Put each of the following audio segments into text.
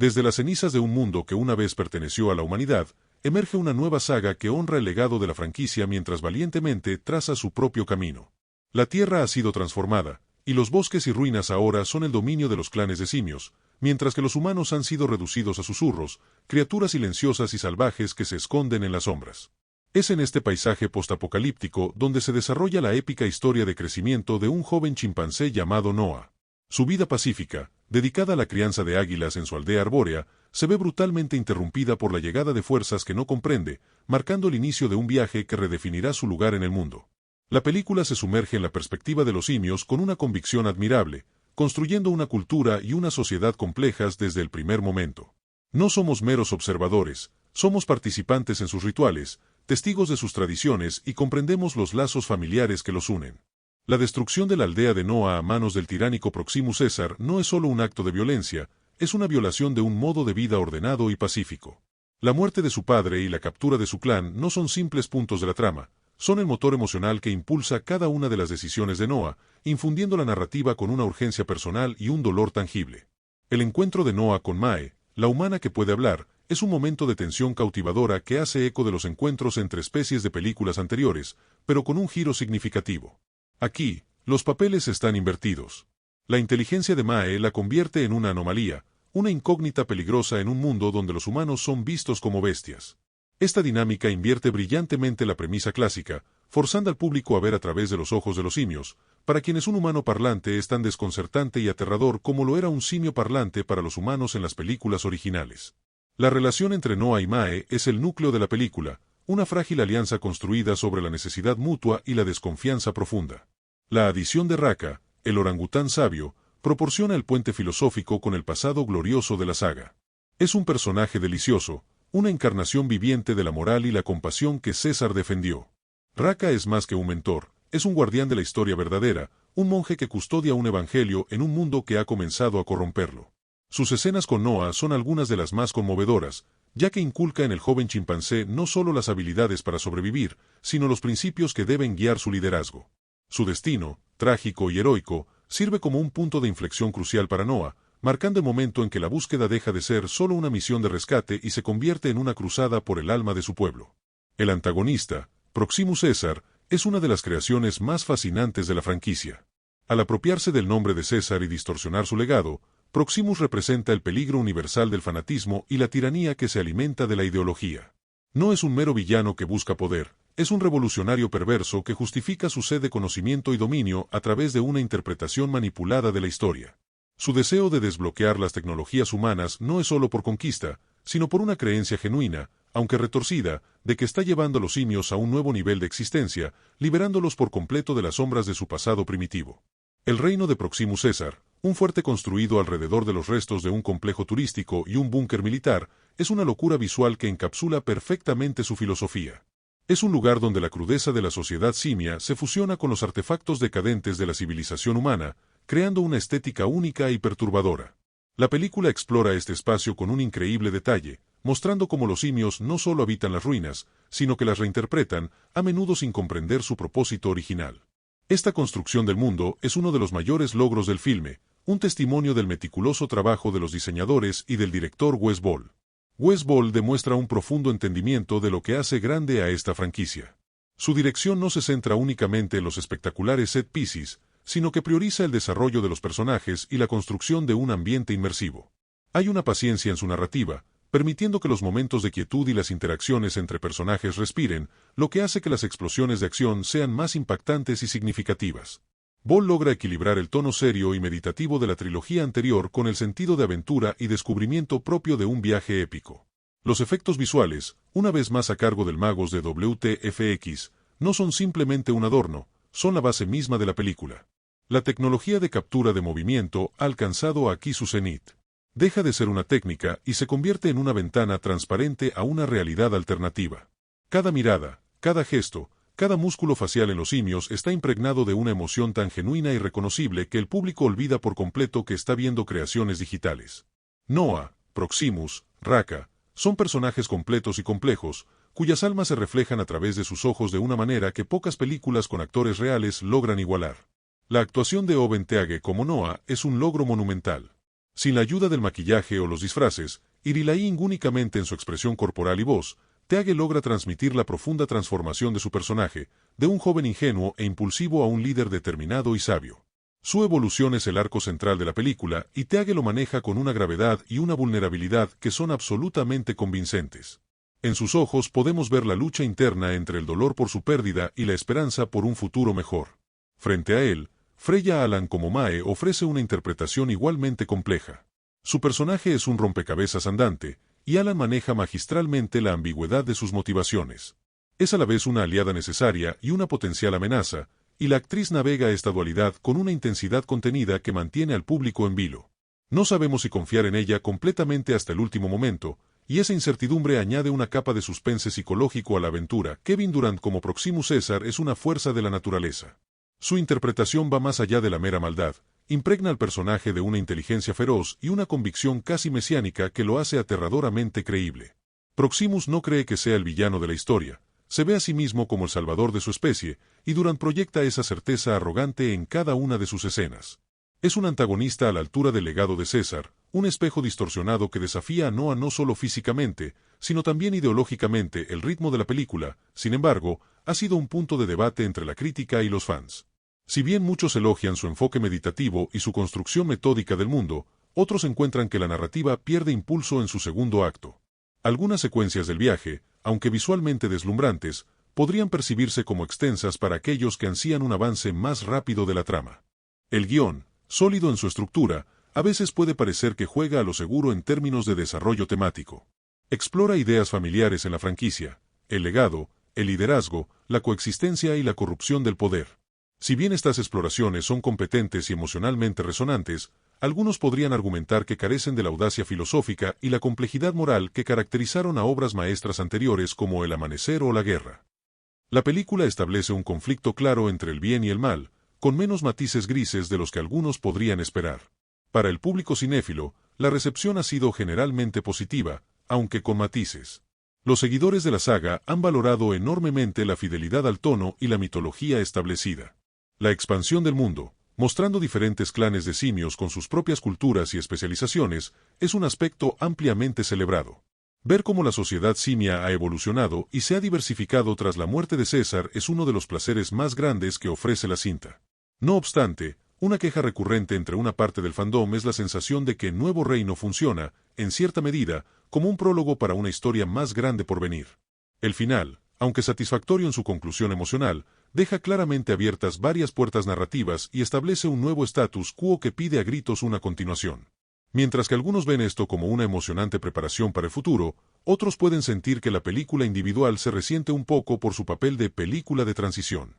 Desde las cenizas de un mundo que una vez perteneció a la humanidad, emerge una nueva saga que honra el legado de la franquicia mientras valientemente traza su propio camino. La Tierra ha sido transformada, y los bosques y ruinas ahora son el dominio de los clanes de simios, mientras que los humanos han sido reducidos a susurros, criaturas silenciosas y salvajes que se esconden en las sombras. Es en este paisaje postapocalíptico donde se desarrolla la épica historia de crecimiento de un joven chimpancé llamado Noah. Su vida pacífica, dedicada a la crianza de águilas en su aldea arbórea, se ve brutalmente interrumpida por la llegada de fuerzas que no comprende, marcando el inicio de un viaje que redefinirá su lugar en el mundo. La película se sumerge en la perspectiva de los simios con una convicción admirable, construyendo una cultura y una sociedad complejas desde el primer momento. No somos meros observadores, somos participantes en sus rituales, testigos de sus tradiciones y comprendemos los lazos familiares que los unen. La destrucción de la aldea de Noah a manos del tiránico Proximus César no es solo un acto de violencia, es una violación de un modo de vida ordenado y pacífico. La muerte de su padre y la captura de su clan no son simples puntos de la trama, son el motor emocional que impulsa cada una de las decisiones de Noah, infundiendo la narrativa con una urgencia personal y un dolor tangible. El encuentro de Noah con Mae, la humana que puede hablar, es un momento de tensión cautivadora que hace eco de los encuentros entre especies de películas anteriores, pero con un giro significativo. Aquí, los papeles están invertidos. La inteligencia de Mae la convierte en una anomalía, una incógnita peligrosa en un mundo donde los humanos son vistos como bestias. Esta dinámica invierte brillantemente la premisa clásica, forzando al público a ver a través de los ojos de los simios, para quienes un humano parlante es tan desconcertante y aterrador como lo era un simio parlante para los humanos en las películas originales. La relación entre Noah y Mae es el núcleo de la película, una frágil alianza construida sobre la necesidad mutua y la desconfianza profunda. La adición de Raka, el orangután sabio, proporciona el puente filosófico con el pasado glorioso de la saga. Es un personaje delicioso, una encarnación viviente de la moral y la compasión que César defendió. Raka es más que un mentor, es un guardián de la historia verdadera, un monje que custodia un evangelio en un mundo que ha comenzado a corromperlo. Sus escenas con Noah son algunas de las más conmovedoras, ya que inculca en el joven chimpancé no solo las habilidades para sobrevivir, sino los principios que deben guiar su liderazgo. Su destino, trágico y heroico, sirve como un punto de inflexión crucial para Noah, marcando el momento en que la búsqueda deja de ser solo una misión de rescate y se convierte en una cruzada por el alma de su pueblo. El antagonista, Proximus César, es una de las creaciones más fascinantes de la franquicia. Al apropiarse del nombre de César y distorsionar su legado, Proximus representa el peligro universal del fanatismo y la tiranía que se alimenta de la ideología. No es un mero villano que busca poder, es un revolucionario perverso que justifica su sed de conocimiento y dominio a través de una interpretación manipulada de la historia. Su deseo de desbloquear las tecnologías humanas no es solo por conquista, sino por una creencia genuina, aunque retorcida, de que está llevando a los simios a un nuevo nivel de existencia, liberándolos por completo de las sombras de su pasado primitivo. El reino de Proximus César, un fuerte construido alrededor de los restos de un complejo turístico y un búnker militar, es una locura visual que encapsula perfectamente su filosofía. Es un lugar donde la crudeza de la sociedad simia se fusiona con los artefactos decadentes de la civilización humana, creando una estética única y perturbadora. La película explora este espacio con un increíble detalle, mostrando cómo los simios no solo habitan las ruinas, sino que las reinterpretan, a menudo sin comprender su propósito original. Esta construcción del mundo es uno de los mayores logros del filme, un testimonio del meticuloso trabajo de los diseñadores y del director Wes Ball. Wes Ball demuestra un profundo entendimiento de lo que hace grande a esta franquicia. Su dirección no se centra únicamente en los espectaculares set pieces, sino que prioriza el desarrollo de los personajes y la construcción de un ambiente inmersivo. Hay una paciencia en su narrativa, permitiendo que los momentos de quietud y las interacciones entre personajes respiren, lo que hace que las explosiones de acción sean más impactantes y significativas. Ball logra equilibrar el tono serio y meditativo de la trilogía anterior con el sentido de aventura y descubrimiento propio de un viaje épico. Los efectos visuales, una vez más a cargo del Magos de WTFX, no son simplemente un adorno, son la base misma de la película. La tecnología de captura de movimiento ha alcanzado aquí su cenit. Deja de ser una técnica y se convierte en una ventana transparente a una realidad alternativa. Cada mirada, cada gesto, cada músculo facial en los simios está impregnado de una emoción tan genuina y reconocible que el público olvida por completo que está viendo creaciones digitales. Noah, Proximus, Raka, son personajes completos y complejos, cuyas almas se reflejan a través de sus ojos de una manera que pocas películas con actores reales logran igualar. La actuación de Owen Teague como Noah es un logro monumental. Sin la ayuda del maquillaje o los disfraces, Irilaing únicamente en su expresión corporal y voz, Teague logra transmitir la profunda transformación de su personaje, de un joven ingenuo e impulsivo a un líder determinado y sabio. Su evolución es el arco central de la película y Teague lo maneja con una gravedad y una vulnerabilidad que son absolutamente convincentes. En sus ojos podemos ver la lucha interna entre el dolor por su pérdida y la esperanza por un futuro mejor. Frente a él, Freya Allan como Mae ofrece una interpretación igualmente compleja. Su personaje es un rompecabezas andante, y Allan maneja magistralmente la ambigüedad de sus motivaciones. Es a la vez una aliada necesaria y una potencial amenaza, y la actriz navega esta dualidad con una intensidad contenida que mantiene al público en vilo. No sabemos si confiar en ella completamente hasta el último momento, y esa incertidumbre añade una capa de suspense psicológico a la aventura. Kevin Durant como Proximus César es una fuerza de la naturaleza. Su interpretación va más allá de la mera maldad, impregna al personaje de una inteligencia feroz y una convicción casi mesiánica que lo hace aterradoramente creíble. Proximus no cree que sea el villano de la historia, se ve a sí mismo como el salvador de su especie, y Durant proyecta esa certeza arrogante en cada una de sus escenas. Es un antagonista a la altura del legado de César, un espejo distorsionado que desafía a Noah no solo físicamente, sino también ideológicamente. El ritmo de la película, sin embargo, ha sido un punto de debate entre la crítica y los fans. Si bien muchos elogian su enfoque meditativo y su construcción metódica del mundo, otros encuentran que la narrativa pierde impulso en su segundo acto. Algunas secuencias del viaje, aunque visualmente deslumbrantes, podrían percibirse como extensas para aquellos que ansían un avance más rápido de la trama. El guión, sólido en su estructura, a veces puede parecer que juega a lo seguro en términos de desarrollo temático. Explora ideas familiares en la franquicia, el legado, el liderazgo, la coexistencia y la corrupción del poder. Si bien estas exploraciones son competentes y emocionalmente resonantes, algunos podrían argumentar que carecen de la audacia filosófica y la complejidad moral que caracterizaron a obras maestras anteriores como El Amanecer o La Guerra. La película establece un conflicto claro entre el bien y el mal, con menos matices grises de los que algunos podrían esperar. Para el público cinéfilo, la recepción ha sido generalmente positiva, aunque con matices. Los seguidores de la saga han valorado enormemente la fidelidad al tono y la mitología establecida. La expansión del mundo, mostrando diferentes clanes de simios con sus propias culturas y especializaciones, es un aspecto ampliamente celebrado. Ver cómo la sociedad simia ha evolucionado y se ha diversificado tras la muerte de César es uno de los placeres más grandes que ofrece la cinta. No obstante, una queja recurrente entre una parte del fandom es la sensación de que Nuevo Reino funciona, en cierta medida, como un prólogo para una historia más grande por venir. El final, aunque satisfactorio en su conclusión emocional, deja claramente abiertas varias puertas narrativas y establece un nuevo status quo que pide a gritos una continuación. Mientras que algunos ven esto como una emocionante preparación para el futuro, otros pueden sentir que la película individual se resiente un poco por su papel de película de transición.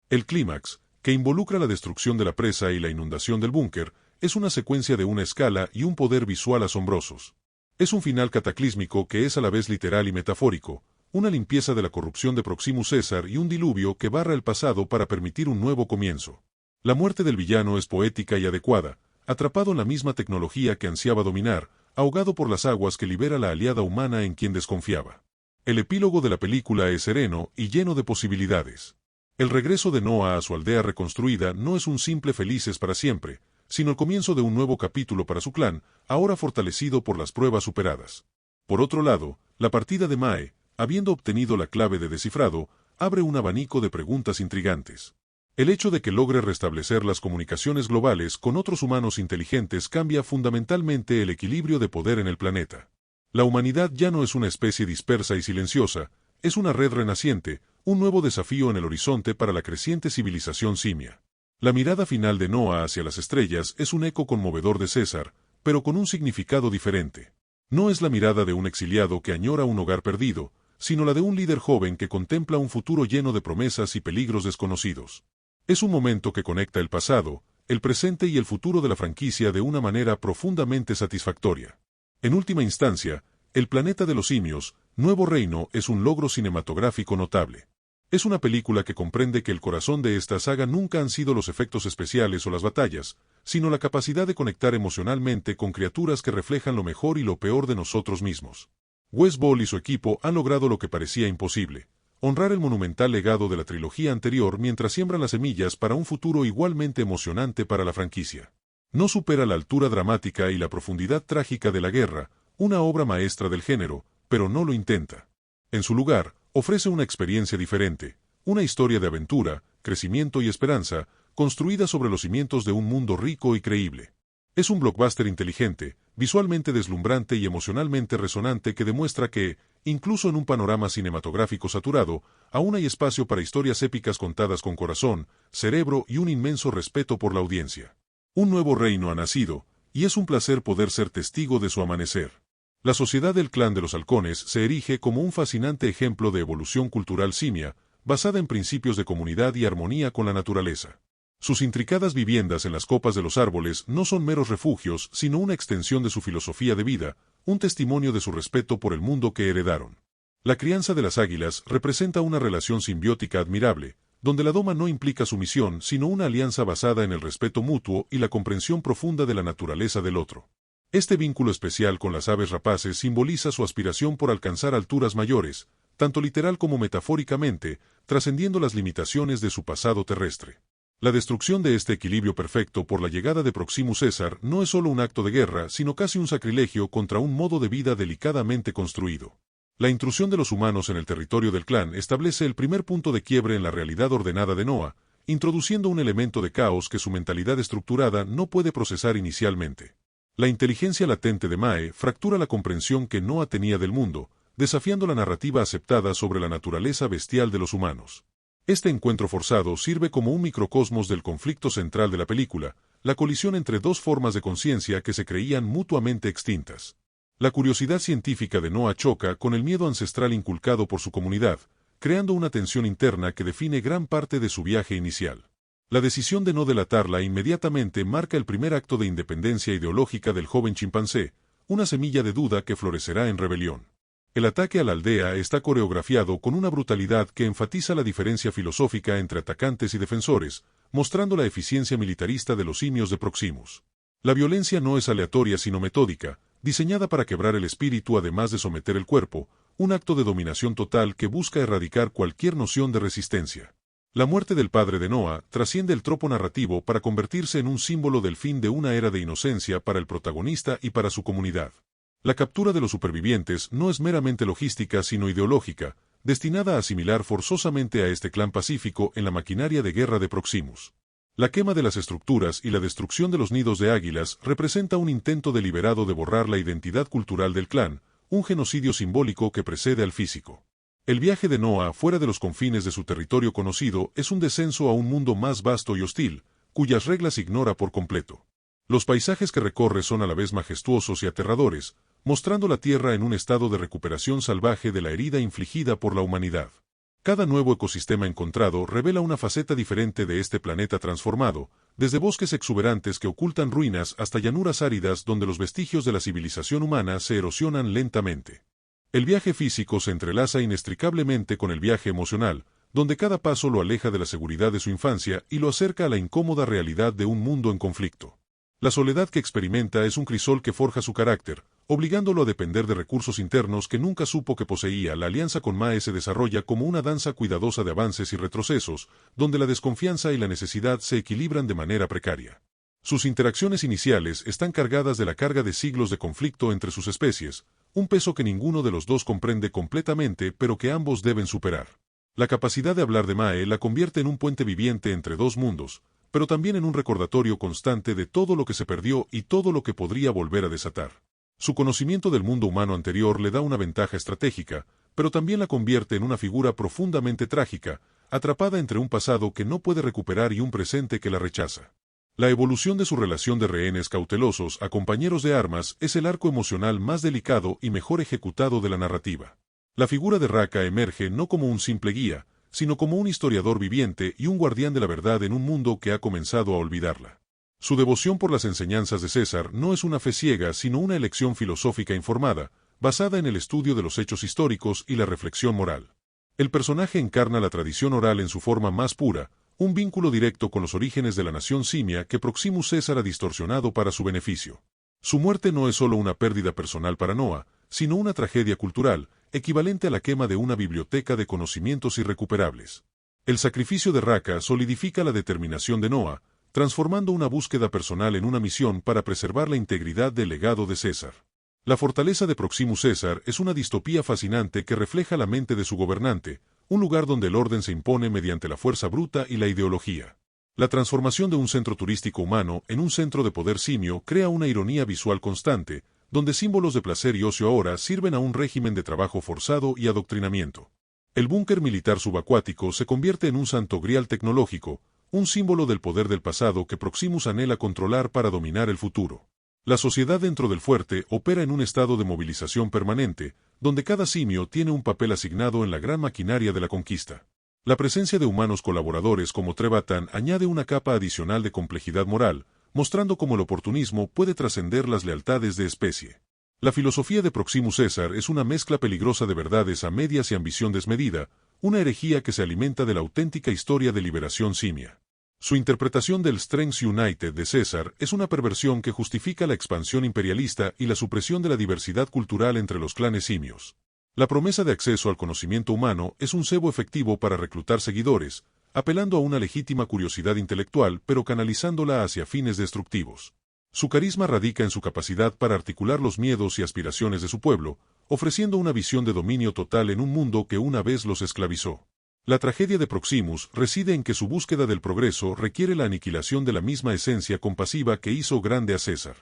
El clímax, que involucra la destrucción de la presa y la inundación del búnker, es una secuencia de una escala y un poder visual asombrosos. Es un final cataclísmico que es a la vez literal y metafórico, una limpieza de la corrupción de Proximus César y un diluvio que barra el pasado para permitir un nuevo comienzo. La muerte del villano es poética y adecuada, atrapado en la misma tecnología que ansiaba dominar, ahogado por las aguas que libera la aliada humana en quien desconfiaba. El epílogo de la película es sereno y lleno de posibilidades. El regreso de Noah a su aldea reconstruida no es un simple felices para siempre, sino el comienzo de un nuevo capítulo para su clan, ahora fortalecido por las pruebas superadas. Por otro lado, la partida de Mae, habiendo obtenido la clave de descifrado, abre un abanico de preguntas intrigantes. El hecho de que logre restablecer las comunicaciones globales con otros humanos inteligentes cambia fundamentalmente el equilibrio de poder en el planeta. La humanidad ya no es una especie dispersa y silenciosa, es una red renaciente, un nuevo desafío en el horizonte para la creciente civilización simia. La mirada final de Noah hacia las estrellas es un eco conmovedor de César, pero con un significado diferente. No es la mirada de un exiliado que añora un hogar perdido, sino la de un líder joven que contempla un futuro lleno de promesas y peligros desconocidos. Es un momento que conecta el pasado, el presente y el futuro de la franquicia de una manera profundamente satisfactoria. En última instancia, El planeta de los simios, Nuevo Reino es un logro cinematográfico notable. Es una película que comprende que el corazón de esta saga nunca han sido los efectos especiales o las batallas, sino la capacidad de conectar emocionalmente con criaturas que reflejan lo mejor y lo peor de nosotros mismos. Wes Ball y su equipo han logrado lo que parecía imposible: honrar el monumental legado de la trilogía anterior mientras siembran las semillas para un futuro igualmente emocionante para la franquicia. No supera la altura dramática y la profundidad trágica de La Guerra, una obra maestra del género, pero no lo intenta. En su lugar, ofrece una experiencia diferente, una historia de aventura, crecimiento y esperanza, construida sobre los cimientos de un mundo rico y creíble. Es un blockbuster inteligente, visualmente deslumbrante y emocionalmente resonante que demuestra que, incluso en un panorama cinematográfico saturado, aún hay espacio para historias épicas contadas con corazón, cerebro y un inmenso respeto por la audiencia. Un nuevo reino ha nacido, y es un placer poder ser testigo de su amanecer. La sociedad del clan de los halcones se erige como un fascinante ejemplo de evolución cultural simia, basada en principios de comunidad y armonía con la naturaleza. Sus intricadas viviendas en las copas de los árboles no son meros refugios, sino una extensión de su filosofía de vida, un testimonio de su respeto por el mundo que heredaron. La crianza de las águilas representa una relación simbiótica admirable, donde la doma no implica sumisión, sino una alianza basada en el respeto mutuo y la comprensión profunda de la naturaleza del otro. Este vínculo especial con las aves rapaces simboliza su aspiración por alcanzar alturas mayores, tanto literal como metafóricamente, trascendiendo las limitaciones de su pasado terrestre. La destrucción de este equilibrio perfecto por la llegada de Proximus César no es solo un acto de guerra, sino casi un sacrilegio contra un modo de vida delicadamente construido. La intrusión de los humanos en el territorio del clan establece el primer punto de quiebre en la realidad ordenada de Noah, introduciendo un elemento de caos que su mentalidad estructurada no puede procesar inicialmente. La inteligencia latente de Mae fractura la comprensión que Noah tenía del mundo, desafiando la narrativa aceptada sobre la naturaleza bestial de los humanos. Este encuentro forzado sirve como un microcosmos del conflicto central de la película, la colisión entre dos formas de conciencia que se creían mutuamente extintas. La curiosidad científica de Noah choca con el miedo ancestral inculcado por su comunidad, creando una tensión interna que define gran parte de su viaje inicial. La decisión de no delatarla inmediatamente marca el primer acto de independencia ideológica del joven chimpancé, una semilla de duda que florecerá en rebelión. El ataque a la aldea está coreografiado con una brutalidad que enfatiza la diferencia filosófica entre atacantes y defensores, mostrando la eficiencia militarista de los simios de Proximus. La violencia no es aleatoria sino metódica, diseñada para quebrar el espíritu además de someter el cuerpo, un acto de dominación total que busca erradicar cualquier noción de resistencia. La muerte del padre de Noah trasciende el tropo narrativo para convertirse en un símbolo del fin de una era de inocencia para el protagonista y para su comunidad. La captura de los supervivientes no es meramente logística sino ideológica, destinada a asimilar forzosamente a este clan pacífico en la maquinaria de guerra de Proximus. La quema de las estructuras y la destrucción de los nidos de águilas representa un intento deliberado de borrar la identidad cultural del clan, un genocidio simbólico que precede al físico. El viaje de Noah fuera de los confines de su territorio conocido es un descenso a un mundo más vasto y hostil, cuyas reglas ignora por completo. Los paisajes que recorre son a la vez majestuosos y aterradores, mostrando la Tierra en un estado de recuperación salvaje de la herida infligida por la humanidad. Cada nuevo ecosistema encontrado revela una faceta diferente de este planeta transformado, desde bosques exuberantes que ocultan ruinas hasta llanuras áridas donde los vestigios de la civilización humana se erosionan lentamente. El viaje físico se entrelaza inextricablemente con el viaje emocional, donde cada paso lo aleja de la seguridad de su infancia y lo acerca a la incómoda realidad de un mundo en conflicto. La soledad que experimenta es un crisol que forja su carácter, obligándolo a depender de recursos internos que nunca supo que poseía. La alianza con Mae se desarrolla como una danza cuidadosa de avances y retrocesos, donde la desconfianza y la necesidad se equilibran de manera precaria. Sus interacciones iniciales están cargadas de la carga de siglos de conflicto entre sus especies, un peso que ninguno de los dos comprende completamente pero que ambos deben superar. La capacidad de hablar de Mae la convierte en un puente viviente entre dos mundos, pero también en un recordatorio constante de todo lo que se perdió y todo lo que podría volver a desatar. Su conocimiento del mundo humano anterior le da una ventaja estratégica, pero también la convierte en una figura profundamente trágica, atrapada entre un pasado que no puede recuperar y un presente que la rechaza. La evolución de su relación de rehenes cautelosos a compañeros de armas es el arco emocional más delicado y mejor ejecutado de la narrativa. La figura de Raka emerge no como un simple guía, sino como un historiador viviente y un guardián de la verdad en un mundo que ha comenzado a olvidarla. Su devoción por las enseñanzas de César no es una fe ciega sino una elección filosófica informada, basada en el estudio de los hechos históricos y la reflexión moral. El personaje encarna la tradición oral en su forma más pura, un vínculo directo con los orígenes de la nación simia que Proximus César ha distorsionado para su beneficio. Su muerte no es solo una pérdida personal para Noah, sino una tragedia cultural, equivalente a la quema de una biblioteca de conocimientos irrecuperables. El sacrificio de Raka solidifica la determinación de Noah, transformando una búsqueda personal en una misión para preservar la integridad del legado de César. La fortaleza de Proximus César es una distopía fascinante que refleja la mente de su gobernante, un lugar donde el orden se impone mediante la fuerza bruta y la ideología. La transformación de un centro turístico humano en un centro de poder simio crea una ironía visual constante, donde símbolos de placer y ocio ahora sirven a un régimen de trabajo forzado y adoctrinamiento. El búnker militar subacuático se convierte en un santo grial tecnológico, un símbolo del poder del pasado que Proximus anhela controlar para dominar el futuro. La sociedad dentro del fuerte opera en un estado de movilización permanente, donde cada simio tiene un papel asignado en la gran maquinaria de la conquista. La presencia de humanos colaboradores como Trebatan añade una capa adicional de complejidad moral, mostrando cómo el oportunismo puede trascender las lealtades de especie. La filosofía de Proximus César es una mezcla peligrosa de verdades a medias y ambición desmedida, una herejía que se alimenta de la auténtica historia de liberación simia. Su interpretación del Strengths United de César es una perversión que justifica la expansión imperialista y la supresión de la diversidad cultural entre los clanes simios. La promesa de acceso al conocimiento humano es un cebo efectivo para reclutar seguidores, apelando a una legítima curiosidad intelectual pero canalizándola hacia fines destructivos. Su carisma radica en su capacidad para articular los miedos y aspiraciones de su pueblo, ofreciendo una visión de dominio total en un mundo que una vez los esclavizó. La tragedia de Proximus reside en que su búsqueda del progreso requiere la aniquilación de la misma esencia compasiva que hizo grande a César.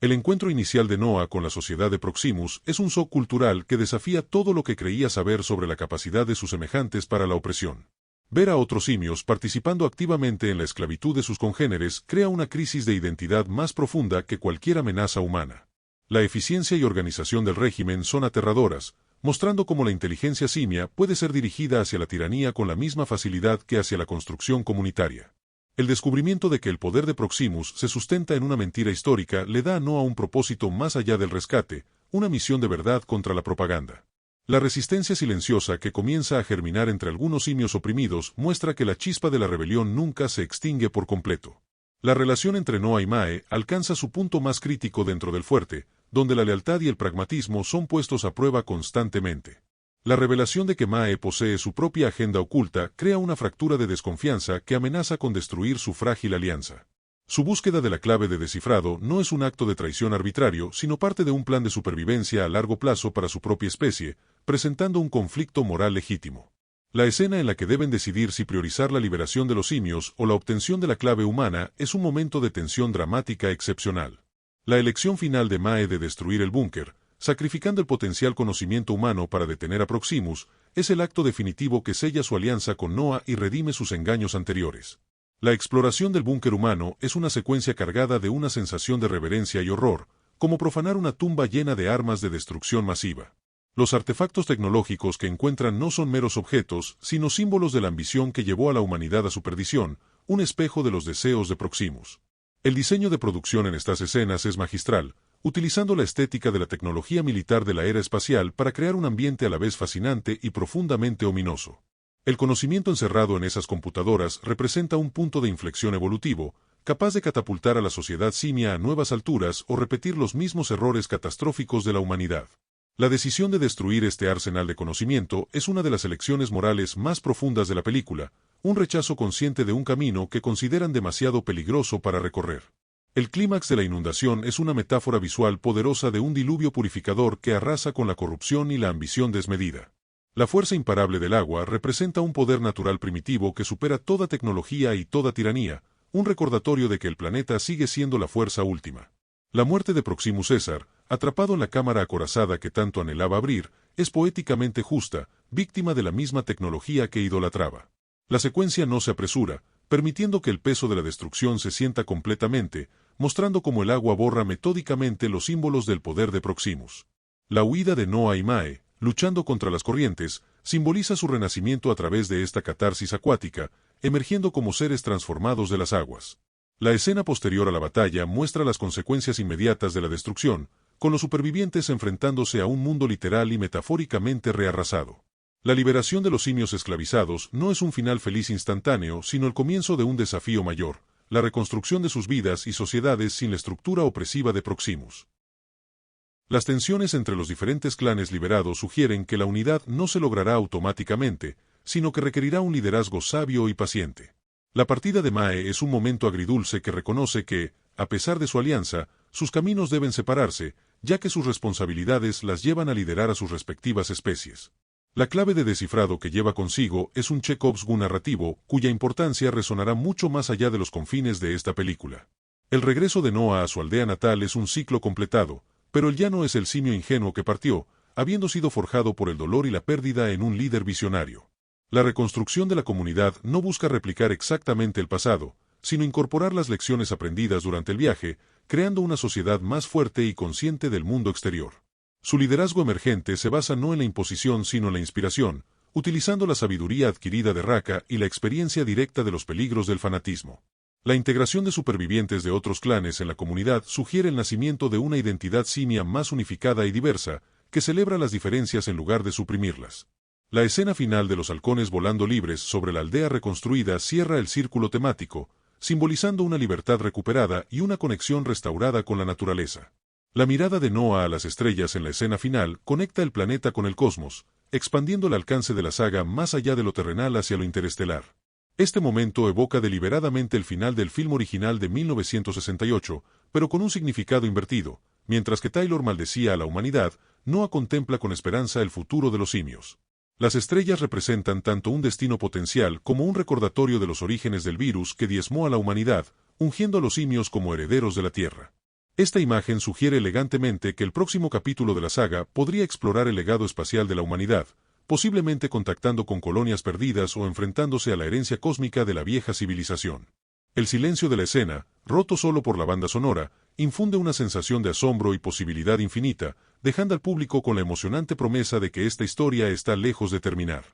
El encuentro inicial de Noah con la sociedad de Proximus es un shock cultural que desafía todo lo que creía saber sobre la capacidad de sus semejantes para la opresión. Ver a otros simios participando activamente en la esclavitud de sus congéneres crea una crisis de identidad más profunda que cualquier amenaza humana. La eficiencia y organización del régimen son aterradoras, mostrando cómo la inteligencia simia puede ser dirigida hacia la tiranía con la misma facilidad que hacia la construcción comunitaria. El descubrimiento de que el poder de Proximus se sustenta en una mentira histórica le da a Noah un propósito más allá del rescate, una misión de verdad contra la propaganda. La resistencia silenciosa que comienza a germinar entre algunos simios oprimidos muestra que la chispa de la rebelión nunca se extingue por completo. La relación entre Noah y Mae alcanza su punto más crítico dentro del fuerte, donde la lealtad y el pragmatismo son puestos a prueba constantemente. La revelación de que Mae posee su propia agenda oculta crea una fractura de desconfianza que amenaza con destruir su frágil alianza. Su búsqueda de la clave de descifrado no es un acto de traición arbitrario, sino parte de un plan de supervivencia a largo plazo para su propia especie, presentando un conflicto moral legítimo. La escena en la que deben decidir si priorizar la liberación de los simios o la obtención de la clave humana es un momento de tensión dramática excepcional. La elección final de Mae de destruir el búnker, sacrificando el potencial conocimiento humano para detener a Proximus, es el acto definitivo que sella su alianza con Noah y redime sus engaños anteriores. La exploración del búnker humano es una secuencia cargada de una sensación de reverencia y horror, como profanar una tumba llena de armas de destrucción masiva. Los artefactos tecnológicos que encuentran no son meros objetos, sino símbolos de la ambición que llevó a la humanidad a su perdición, un espejo de los deseos de Proximus. El diseño de producción en estas escenas es magistral, utilizando la estética de la tecnología militar de la era espacial para crear un ambiente a la vez fascinante y profundamente ominoso. El conocimiento encerrado en esas computadoras representa un punto de inflexión evolutivo, capaz de catapultar a la sociedad simia a nuevas alturas o repetir los mismos errores catastróficos de la humanidad. La decisión de destruir este arsenal de conocimiento es una de las elecciones morales más profundas de la película, un rechazo consciente de un camino que consideran demasiado peligroso para recorrer. El clímax de la inundación es una metáfora visual poderosa de un diluvio purificador que arrasa con la corrupción y la ambición desmedida. La fuerza imparable del agua representa un poder natural primitivo que supera toda tecnología y toda tiranía, un recordatorio de que el planeta sigue siendo la fuerza última. La muerte de Proximus César, atrapado en la cámara acorazada que tanto anhelaba abrir, es poéticamente justa, víctima de la misma tecnología que idolatraba. La secuencia no se apresura, permitiendo que el peso de la destrucción se sienta completamente, mostrando cómo el agua borra metódicamente los símbolos del poder de Proximus. La huida de Noah y Mae, luchando contra las corrientes, simboliza su renacimiento a través de esta catarsis acuática, emergiendo como seres transformados de las aguas. La escena posterior a la batalla muestra las consecuencias inmediatas de la destrucción, con los supervivientes enfrentándose a un mundo literal y metafóricamente rearrasado. La liberación de los simios esclavizados no es un final feliz instantáneo, sino el comienzo de un desafío mayor, la reconstrucción de sus vidas y sociedades sin la estructura opresiva de Proximus. Las tensiones entre los diferentes clanes liberados sugieren que la unidad no se logrará automáticamente, sino que requerirá un liderazgo sabio y paciente. La partida de Mae es un momento agridulce que reconoce que, a pesar de su alianza, sus caminos deben separarse, ya que sus responsabilidades las llevan a liderar a sus respectivas especies. La clave de descifrado que lleva consigo es un Chekhov's gun narrativo, cuya importancia resonará mucho más allá de los confines de esta película. El regreso de Noah a su aldea natal es un ciclo completado, pero él ya no es el simio ingenuo que partió, habiendo sido forjado por el dolor y la pérdida en un líder visionario. La reconstrucción de la comunidad no busca replicar exactamente el pasado, sino incorporar las lecciones aprendidas durante el viaje, creando una sociedad más fuerte y consciente del mundo exterior. Su liderazgo emergente se basa no en la imposición sino en la inspiración, utilizando la sabiduría adquirida de Raka y la experiencia directa de los peligros del fanatismo. La integración de supervivientes de otros clanes en la comunidad sugiere el nacimiento de una identidad simia más unificada y diversa, que celebra las diferencias en lugar de suprimirlas. La escena final de los halcones volando libres sobre la aldea reconstruida cierra el círculo temático, simbolizando una libertad recuperada y una conexión restaurada con la naturaleza. La mirada de Noah a las estrellas en la escena final conecta el planeta con el cosmos, expandiendo el alcance de la saga más allá de lo terrenal hacia lo interestelar. Este momento evoca deliberadamente el final del film original de 1968, pero con un significado invertido. Mientras que Taylor maldecía a la humanidad, Noah contempla con esperanza el futuro de los simios. Las estrellas representan tanto un destino potencial como un recordatorio de los orígenes del virus que diezmó a la humanidad, ungiendo a los simios como herederos de la Tierra. Esta imagen sugiere elegantemente que el próximo capítulo de la saga podría explorar el legado espacial de la humanidad, posiblemente contactando con colonias perdidas o enfrentándose a la herencia cósmica de la vieja civilización. El silencio de la escena, roto solo por la banda sonora, infunde una sensación de asombro y posibilidad infinita, dejando al público con la emocionante promesa de que esta historia está lejos de terminar.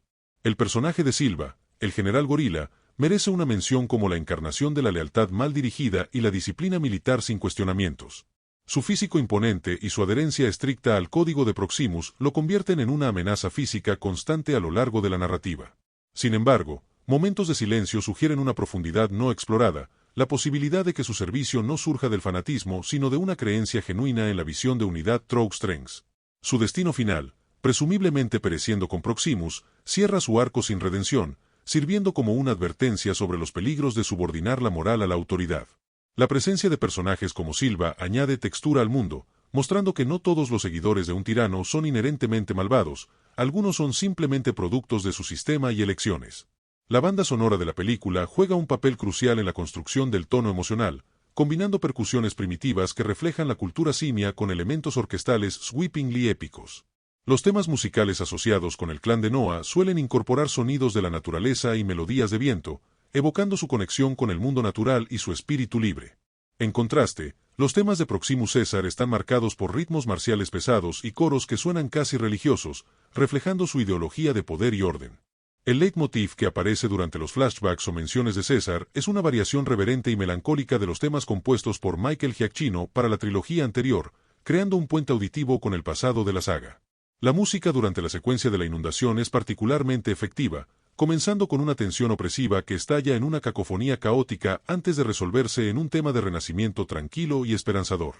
El personaje de Silva, el general gorila, merece una mención como la encarnación de la lealtad mal dirigida y la disciplina militar sin cuestionamientos. Su físico imponente y su adherencia estricta al código de Proximus lo convierten en una amenaza física constante a lo largo de la narrativa. Sin embargo, momentos de silencio sugieren una profundidad no explorada, la posibilidad de que su servicio no surja del fanatismo sino de una creencia genuina en la visión de unidad Trog-Strengths. Su destino final, presumiblemente pereciendo con Proximus, cierra su arco sin redención, sirviendo como una advertencia sobre los peligros de subordinar la moral a la autoridad. La presencia de personajes como Silva añade textura al mundo, mostrando que no todos los seguidores de un tirano son inherentemente malvados, algunos son simplemente productos de su sistema y elecciones. La banda sonora de la película juega un papel crucial en la construcción del tono emocional, combinando percusiones primitivas que reflejan la cultura simia con elementos orquestales sweepingly épicos. Los temas musicales asociados con el clan de Noah suelen incorporar sonidos de la naturaleza y melodías de viento, evocando su conexión con el mundo natural y su espíritu libre. En contraste, los temas de Proximus César están marcados por ritmos marciales pesados y coros que suenan casi religiosos, reflejando su ideología de poder y orden. El leitmotiv que aparece durante los flashbacks o menciones de César es una variación reverente y melancólica de los temas compuestos por Michael Giacchino para la trilogía anterior, creando un puente auditivo con el pasado de la saga. La música durante la secuencia de la inundación es particularmente efectiva, comenzando con una tensión opresiva que estalla en una cacofonía caótica antes de resolverse en un tema de renacimiento tranquilo y esperanzador.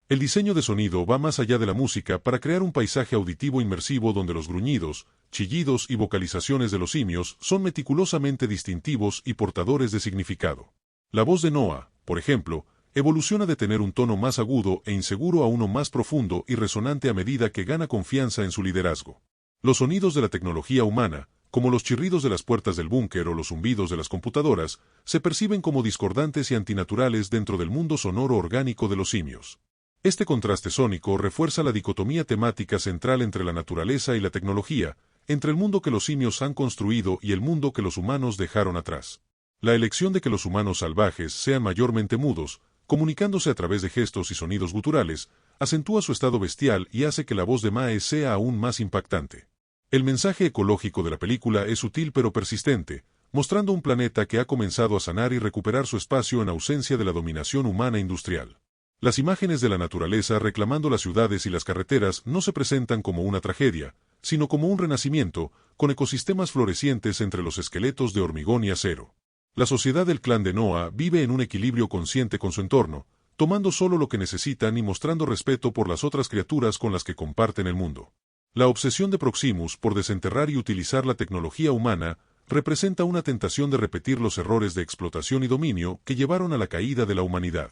El diseño de sonido va más allá de la música para crear un paisaje auditivo inmersivo donde los gruñidos, chillidos y vocalizaciones de los simios son meticulosamente distintivos y portadores de significado. La voz de Noah, por ejemplo, evoluciona de tener un tono más agudo e inseguro a uno más profundo y resonante a medida que gana confianza en su liderazgo. Los sonidos de la tecnología humana, como los chirridos de las puertas del búnker o los zumbidos de las computadoras, se perciben como discordantes y antinaturales dentro del mundo sonoro orgánico de los simios. Este contraste sónico refuerza la dicotomía temática central entre la naturaleza y la tecnología, entre el mundo que los simios han construido y el mundo que los humanos dejaron atrás. La elección de que los humanos salvajes sean mayormente mudos, comunicándose a través de gestos y sonidos guturales, acentúa su estado bestial y hace que la voz de Mae sea aún más impactante. El mensaje ecológico de la película es sutil pero persistente, mostrando un planeta que ha comenzado a sanar y recuperar su espacio en ausencia de la dominación humana industrial. Las imágenes de la naturaleza reclamando las ciudades y las carreteras no se presentan como una tragedia, sino como un renacimiento, con ecosistemas florecientes entre los esqueletos de hormigón y acero. La sociedad del clan de Noah vive en un equilibrio consciente con su entorno, tomando solo lo que necesitan y mostrando respeto por las otras criaturas con las que comparten el mundo. La obsesión de Proximus por desenterrar y utilizar la tecnología humana representa una tentación de repetir los errores de explotación y dominio que llevaron a la caída de la humanidad.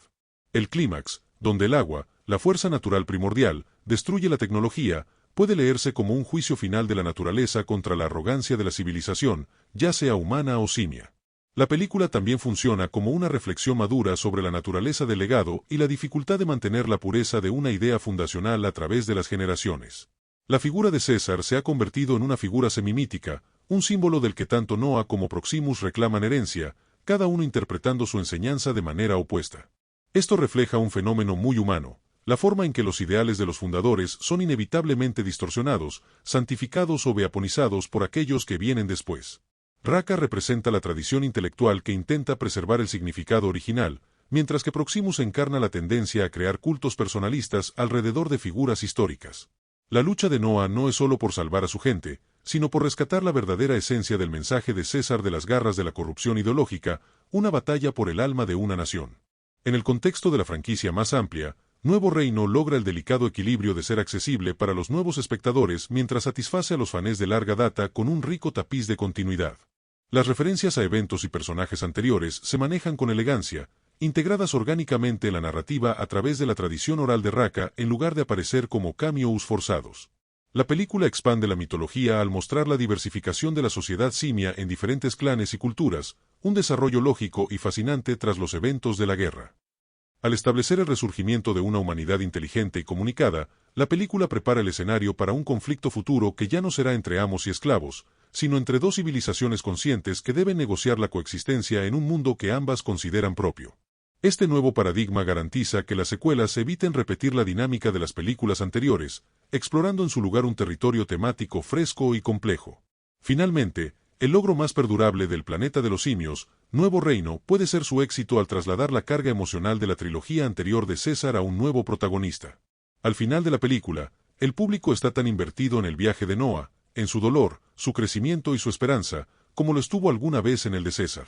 El clímax, donde el agua, la fuerza natural primordial, destruye la tecnología, puede leerse como un juicio final de la naturaleza contra la arrogancia de la civilización, ya sea humana o simia. La película también funciona como una reflexión madura sobre la naturaleza del legado y la dificultad de mantener la pureza de una idea fundacional a través de las generaciones. La figura de César se ha convertido en una figura semimítica, un símbolo del que tanto Noah como Proximus reclaman herencia, cada uno interpretando su enseñanza de manera opuesta. Esto refleja un fenómeno muy humano, la forma en que los ideales de los fundadores son inevitablemente distorsionados, santificados o beaponizados por aquellos que vienen después. Raka representa la tradición intelectual que intenta preservar el significado original, mientras que Proximus encarna la tendencia a crear cultos personalistas alrededor de figuras históricas. La lucha de Noah no es solo por salvar a su gente, sino por rescatar la verdadera esencia del mensaje de César de las garras de la corrupción ideológica, una batalla por el alma de una nación. En el contexto de la franquicia más amplia, Nuevo Reino logra el delicado equilibrio de ser accesible para los nuevos espectadores mientras satisface a los fans de larga data con un rico tapiz de continuidad. Las referencias a eventos y personajes anteriores se manejan con elegancia, integradas orgánicamente en la narrativa a través de la tradición oral de Raka en lugar de aparecer como cameos forzados. La película expande la mitología al mostrar la diversificación de la sociedad simia en diferentes clanes y culturas, un desarrollo lógico y fascinante tras los eventos de la guerra. Al establecer el resurgimiento de una humanidad inteligente y comunicada, la película prepara el escenario para un conflicto futuro que ya no será entre amos y esclavos, sino entre dos civilizaciones conscientes que deben negociar la coexistencia en un mundo que ambas consideran propio. Este nuevo paradigma garantiza que las secuelas eviten repetir la dinámica de las películas anteriores, explorando en su lugar un territorio temático fresco y complejo. Finalmente, el logro más perdurable del planeta de los simios, Nuevo Reino, puede ser su éxito al trasladar la carga emocional de la trilogía anterior de César a un nuevo protagonista. Al final de la película, el público está tan invertido en el viaje de Noah, en su dolor, su crecimiento y su esperanza, como lo estuvo alguna vez en el de César.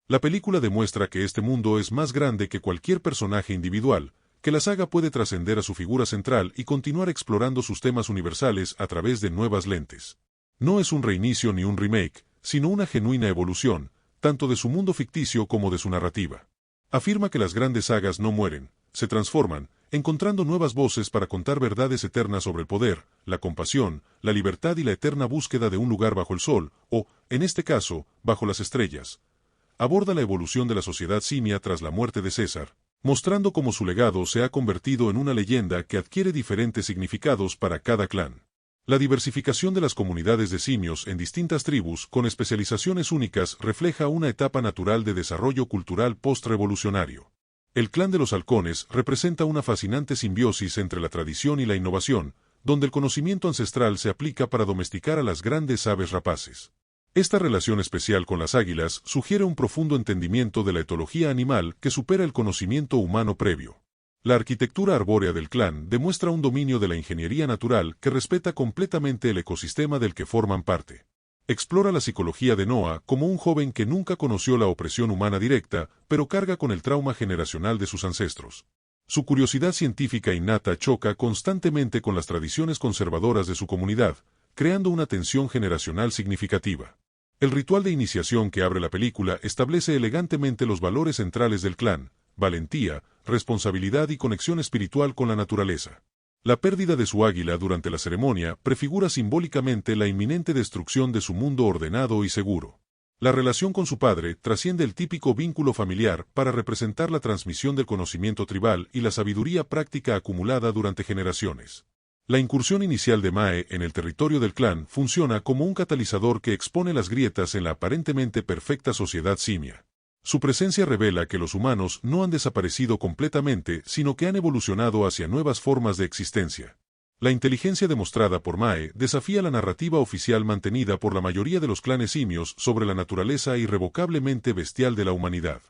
La película demuestra que este mundo es más grande que cualquier personaje individual, que la saga puede trascender a su figura central y continuar explorando sus temas universales a través de nuevas lentes. No es un reinicio ni un remake, sino una genuina evolución, tanto de su mundo ficticio como de su narrativa. Afirma que las grandes sagas no mueren, se transforman, encontrando nuevas voces para contar verdades eternas sobre el poder, la compasión, la libertad y la eterna búsqueda de un lugar bajo el sol, o, en este caso, bajo las estrellas. Aborda la evolución de la sociedad simia tras la muerte de César, mostrando cómo su legado se ha convertido en una leyenda que adquiere diferentes significados para cada clan. La diversificación de las comunidades de simios en distintas tribus con especializaciones únicas refleja una etapa natural de desarrollo cultural post-revolucionario. El clan de los halcones representa una fascinante simbiosis entre la tradición y la innovación, donde el conocimiento ancestral se aplica para domesticar a las grandes aves rapaces. Esta relación especial con las águilas sugiere un profundo entendimiento de la etología animal que supera el conocimiento humano previo. La arquitectura arbórea del clan demuestra un dominio de la ingeniería natural que respeta completamente el ecosistema del que forman parte. Explora la psicología de Noah como un joven que nunca conoció la opresión humana directa, pero carga con el trauma generacional de sus ancestros. Su curiosidad científica innata choca constantemente con las tradiciones conservadoras de su comunidad, creando una tensión generacional significativa. El ritual de iniciación que abre la película establece elegantemente los valores centrales del clan: valentía, responsabilidad y conexión espiritual con la naturaleza. La pérdida de su águila durante la ceremonia prefigura simbólicamente la inminente destrucción de su mundo ordenado y seguro. La relación con su padre trasciende el típico vínculo familiar para representar la transmisión del conocimiento tribal y la sabiduría práctica acumulada durante generaciones. La incursión inicial de Mae en el territorio del clan funciona como un catalizador que expone las grietas en la aparentemente perfecta sociedad simia. Su presencia revela que los humanos no han desaparecido completamente, sino que han evolucionado hacia nuevas formas de existencia. La inteligencia demostrada por Mae desafía la narrativa oficial mantenida por la mayoría de los clanes simios sobre la naturaleza irrevocablemente bestial de la humanidad.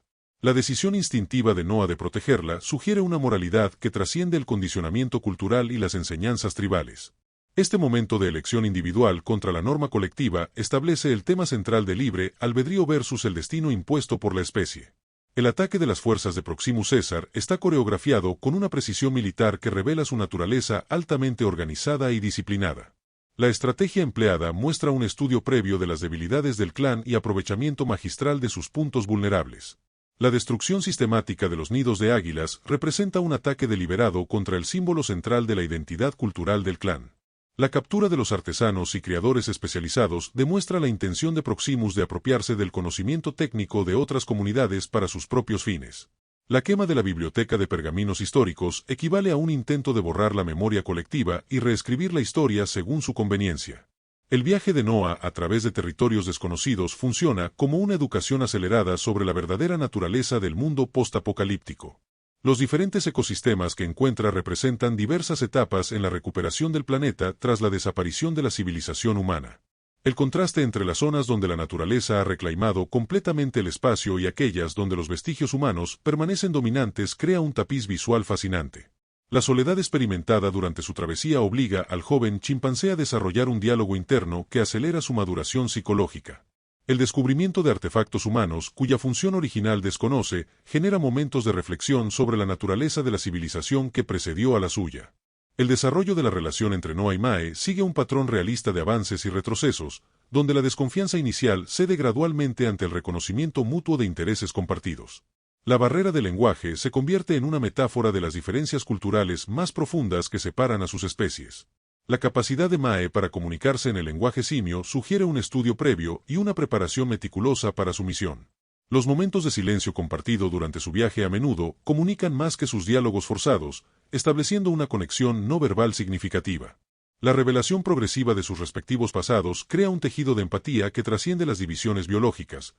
La decisión instintiva de Noah de protegerla sugiere una moralidad que trasciende el condicionamiento cultural y las enseñanzas tribales. Este momento de elección individual contra la norma colectiva establece el tema central del libre albedrío versus el destino impuesto por la especie. El ataque de las fuerzas de Proximus César está coreografiado con una precisión militar que revela su naturaleza altamente organizada y disciplinada. La estrategia empleada muestra un estudio previo de las debilidades del clan y aprovechamiento magistral de sus puntos vulnerables. La destrucción sistemática de los nidos de águilas representa un ataque deliberado contra el símbolo central de la identidad cultural del clan. La captura de los artesanos y criadores especializados demuestra la intención de Proximus de apropiarse del conocimiento técnico de otras comunidades para sus propios fines. La quema de la biblioteca de pergaminos históricos equivale a un intento de borrar la memoria colectiva y reescribir la historia según su conveniencia. El viaje de Noah a través de territorios desconocidos funciona como una educación acelerada sobre la verdadera naturaleza del mundo postapocalíptico. Los diferentes ecosistemas que encuentra representan diversas etapas en la recuperación del planeta tras la desaparición de la civilización humana. El contraste entre las zonas donde la naturaleza ha reclamado completamente el espacio y aquellas donde los vestigios humanos permanecen dominantes crea un tapiz visual fascinante. La soledad experimentada durante su travesía obliga al joven chimpancé a desarrollar un diálogo interno que acelera su maduración psicológica. El descubrimiento de artefactos humanos, cuya función original desconoce, genera momentos de reflexión sobre la naturaleza de la civilización que precedió a la suya. El desarrollo de la relación entre Noah y Mae sigue un patrón realista de avances y retrocesos, donde la desconfianza inicial cede gradualmente ante el reconocimiento mutuo de intereses compartidos. La barrera del lenguaje se convierte en una metáfora de las diferencias culturales más profundas que separan a sus especies. La capacidad de Mae para comunicarse en el lenguaje simio sugiere un estudio previo y una preparación meticulosa para su misión. Los momentos de silencio compartido durante su viaje a menudo comunican más que sus diálogos forzados, estableciendo una conexión no verbal significativa. La revelación progresiva de sus respectivos pasados crea un tejido de empatía que trasciende las divisiones biológicas.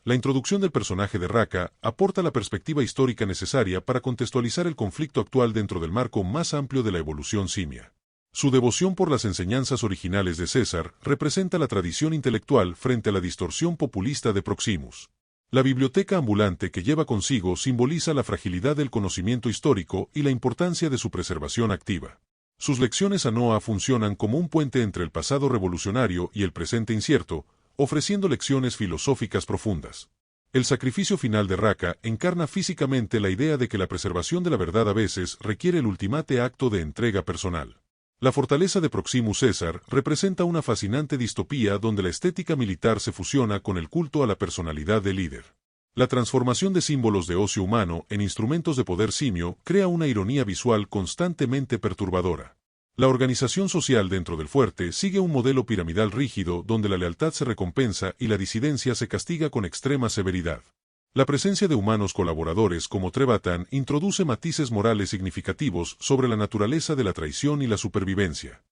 La introducción del personaje de Raka aporta la perspectiva histórica necesaria para contextualizar el conflicto actual dentro del marco más amplio de la evolución simia. Su devoción por las enseñanzas originales de César representa la tradición intelectual frente a la distorsión populista de Proximus. La biblioteca ambulante que lleva consigo simboliza la fragilidad del conocimiento histórico y la importancia de su preservación activa. Sus lecciones a Noah funcionan como un puente entre el pasado revolucionario y el presente incierto, ofreciendo lecciones filosóficas profundas. El sacrificio final de Raka encarna físicamente la idea de que la preservación de la verdad a veces requiere el ultimate acto de entrega personal. La fortaleza de Proximus César representa una fascinante distopía donde la estética militar se fusiona con el culto a la personalidad del líder. La transformación de símbolos de ocio humano en instrumentos de poder simio crea una ironía visual constantemente perturbadora. La organización social dentro del fuerte sigue un modelo piramidal rígido donde la lealtad se recompensa y la disidencia se castiga con extrema severidad. La presencia de humanos colaboradores como Trebatan introduce matices morales significativos sobre la naturaleza de la traición y la supervivencia.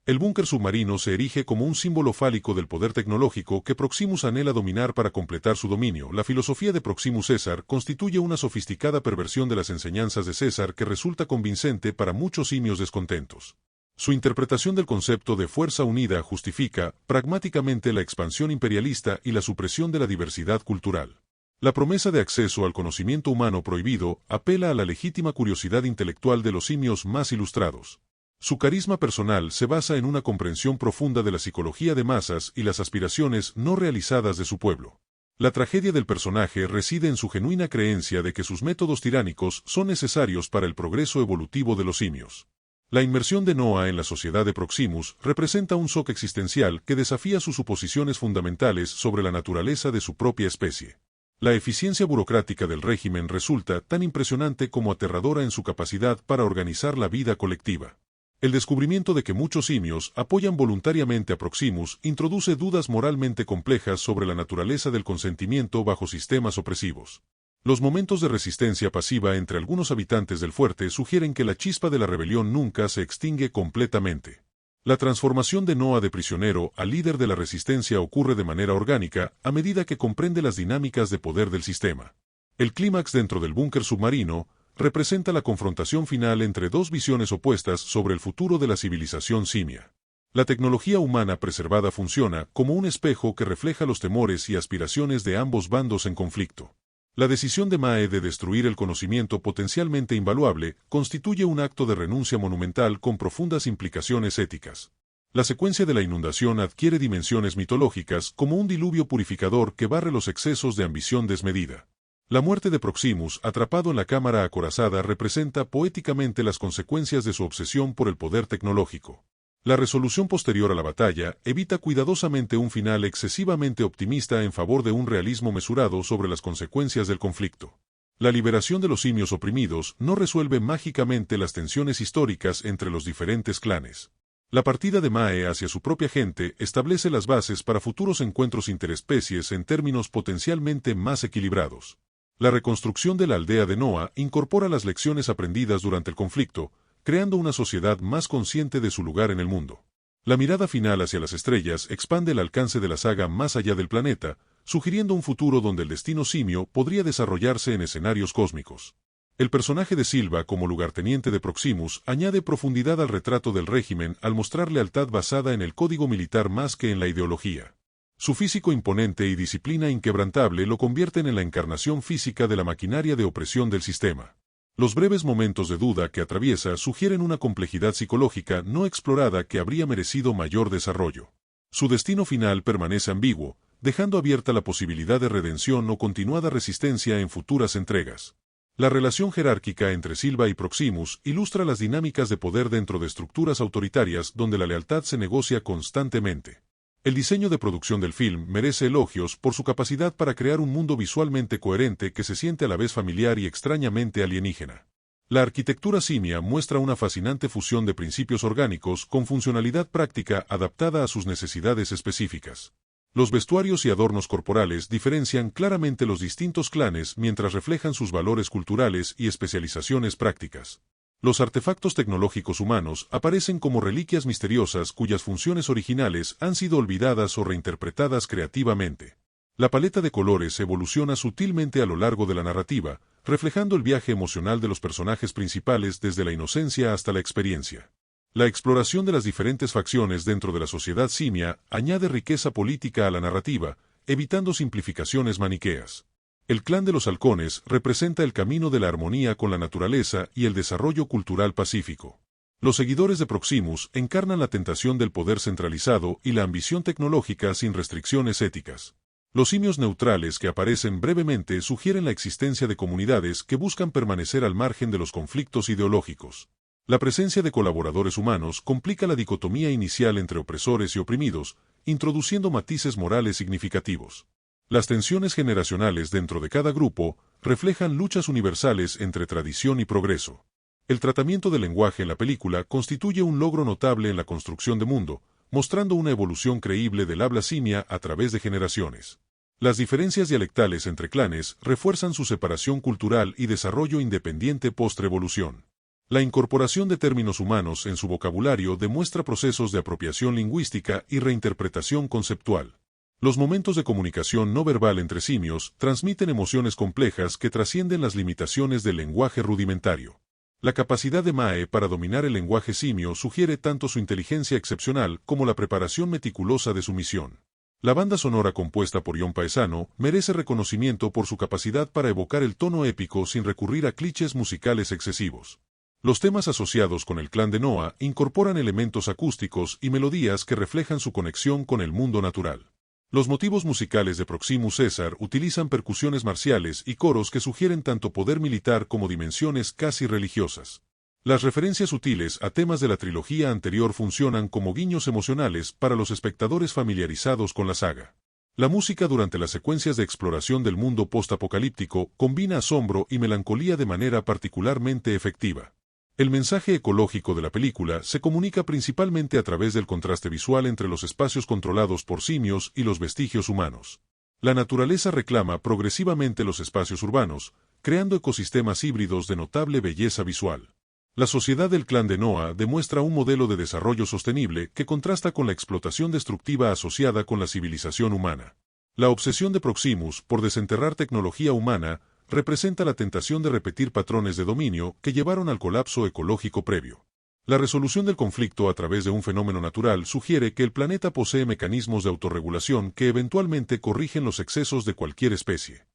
El búnker submarino se erige como un símbolo fálico del poder tecnológico que Proximus anhela dominar para completar su dominio. La filosofía de Proximus César constituye una sofisticada perversión de las enseñanzas de César que resulta convincente para muchos simios descontentos. Su interpretación del concepto de fuerza unida justifica, pragmáticamente, la expansión imperialista y la supresión de la diversidad cultural. La promesa de acceso al conocimiento humano prohibido apela a la legítima curiosidad intelectual de los simios más ilustrados. Su carisma personal se basa en una comprensión profunda de la psicología de masas y las aspiraciones no realizadas de su pueblo. La tragedia del personaje reside en su genuina creencia de que sus métodos tiránicos son necesarios para el progreso evolutivo de los simios. La inmersión de Noah en la sociedad de Proximus representa un shock existencial que desafía sus suposiciones fundamentales sobre la naturaleza de su propia especie. La eficiencia burocrática del régimen resulta tan impresionante como aterradora en su capacidad para organizar la vida colectiva. El descubrimiento de que muchos simios apoyan voluntariamente a Proximus introduce dudas moralmente complejas sobre la naturaleza del consentimiento bajo sistemas opresivos. Los momentos de resistencia pasiva entre algunos habitantes del fuerte sugieren que la chispa de la rebelión nunca se extingue completamente. La transformación de Noah de prisionero a líder de la resistencia ocurre de manera orgánica a medida que comprende las dinámicas de poder del sistema. El clímax dentro del búnker submarino representa la confrontación final entre dos visiones opuestas sobre el futuro de la civilización simia. La tecnología humana preservada funciona como un espejo que refleja los temores y aspiraciones de ambos bandos en conflicto. La decisión de Mae de destruir el conocimiento potencialmente invaluable constituye un acto de renuncia monumental con profundas implicaciones éticas. La secuencia de la inundación adquiere dimensiones mitológicas como un diluvio purificador que barre los excesos de ambición desmedida. La muerte de Proximus, atrapado en la cámara acorazada, representa poéticamente las consecuencias de su obsesión por el poder tecnológico. La resolución posterior a la batalla evita cuidadosamente un final excesivamente optimista en favor de un realismo mesurado sobre las consecuencias del conflicto. La liberación de los simios oprimidos no resuelve mágicamente las tensiones históricas entre los diferentes clanes. La partida de Mae hacia su propia gente establece las bases para futuros encuentros interespecies en términos potencialmente más equilibrados. La reconstrucción de la aldea de Noah incorpora las lecciones aprendidas durante el conflicto, creando una sociedad más consciente de su lugar en el mundo. La mirada final hacia las estrellas expande el alcance de la saga más allá del planeta, sugiriendo un futuro donde el destino simio podría desarrollarse en escenarios cósmicos. El personaje de Silva como lugarteniente de Proximus añade profundidad al retrato del régimen al mostrar lealtad basada en el código militar más que en la ideología. Su físico imponente y disciplina inquebrantable lo convierten en la encarnación física de la maquinaria de opresión del sistema. Los breves momentos de duda que atraviesa sugieren una complejidad psicológica no explorada que habría merecido mayor desarrollo. Su destino final permanece ambiguo, dejando abierta la posibilidad de redención o continuada resistencia en futuras entregas. La relación jerárquica entre Silva y Proximus ilustra las dinámicas de poder dentro de estructuras autoritarias donde la lealtad se negocia constantemente. El diseño de producción del film merece elogios por su capacidad para crear un mundo visualmente coherente que se siente a la vez familiar y extrañamente alienígena. La arquitectura simia muestra una fascinante fusión de principios orgánicos con funcionalidad práctica adaptada a sus necesidades específicas. Los vestuarios y adornos corporales diferencian claramente los distintos clanes mientras reflejan sus valores culturales y especializaciones prácticas. Los artefactos tecnológicos humanos aparecen como reliquias misteriosas cuyas funciones originales han sido olvidadas o reinterpretadas creativamente. La paleta de colores evoluciona sutilmente a lo largo de la narrativa, reflejando el viaje emocional de los personajes principales desde la inocencia hasta la experiencia. La exploración de las diferentes facciones dentro de la sociedad simia añade riqueza política a la narrativa, evitando simplificaciones maniqueas. El clan de los halcones representa el camino de la armonía con la naturaleza y el desarrollo cultural pacífico. Los seguidores de Proximus encarnan la tentación del poder centralizado y la ambición tecnológica sin restricciones éticas. Los simios neutrales que aparecen brevemente sugieren la existencia de comunidades que buscan permanecer al margen de los conflictos ideológicos. La presencia de colaboradores humanos complica la dicotomía inicial entre opresores y oprimidos, introduciendo matices morales significativos. Las tensiones generacionales dentro de cada grupo reflejan luchas universales entre tradición y progreso. El tratamiento del lenguaje en la película constituye un logro notable en la construcción de mundo, mostrando una evolución creíble del habla simia a través de generaciones. Las diferencias dialectales entre clanes refuerzan su separación cultural y desarrollo independiente post-revolución. La incorporación de términos humanos en su vocabulario demuestra procesos de apropiación lingüística y reinterpretación conceptual. Los momentos de comunicación no verbal entre simios transmiten emociones complejas que trascienden las limitaciones del lenguaje rudimentario. La capacidad de Mae para dominar el lenguaje simio sugiere tanto su inteligencia excepcional como la preparación meticulosa de su misión. La banda sonora compuesta por Jon Paesano merece reconocimiento por su capacidad para evocar el tono épico sin recurrir a clichés musicales excesivos. Los temas asociados con el clan de Noah incorporan elementos acústicos y melodías que reflejan su conexión con el mundo natural. Los motivos musicales de Proximus Caesar utilizan percusiones marciales y coros que sugieren tanto poder militar como dimensiones casi religiosas. Las referencias sutiles a temas de la trilogía anterior funcionan como guiños emocionales para los espectadores familiarizados con la saga. La música durante las secuencias de exploración del mundo post-apocalíptico combina asombro y melancolía de manera particularmente efectiva. El mensaje ecológico de la película se comunica principalmente a través del contraste visual entre los espacios controlados por simios y los vestigios humanos. La naturaleza reclama progresivamente los espacios urbanos, creando ecosistemas híbridos de notable belleza visual. La sociedad del clan de Noah demuestra un modelo de desarrollo sostenible que contrasta con la explotación destructiva asociada con la civilización humana. La obsesión de Proximus por desenterrar tecnología humana representa la tentación de repetir patrones de dominio que llevaron al colapso ecológico previo. La resolución del conflicto a través de un fenómeno natural sugiere que el planeta posee mecanismos de autorregulación que eventualmente corrigen los excesos de cualquier especie.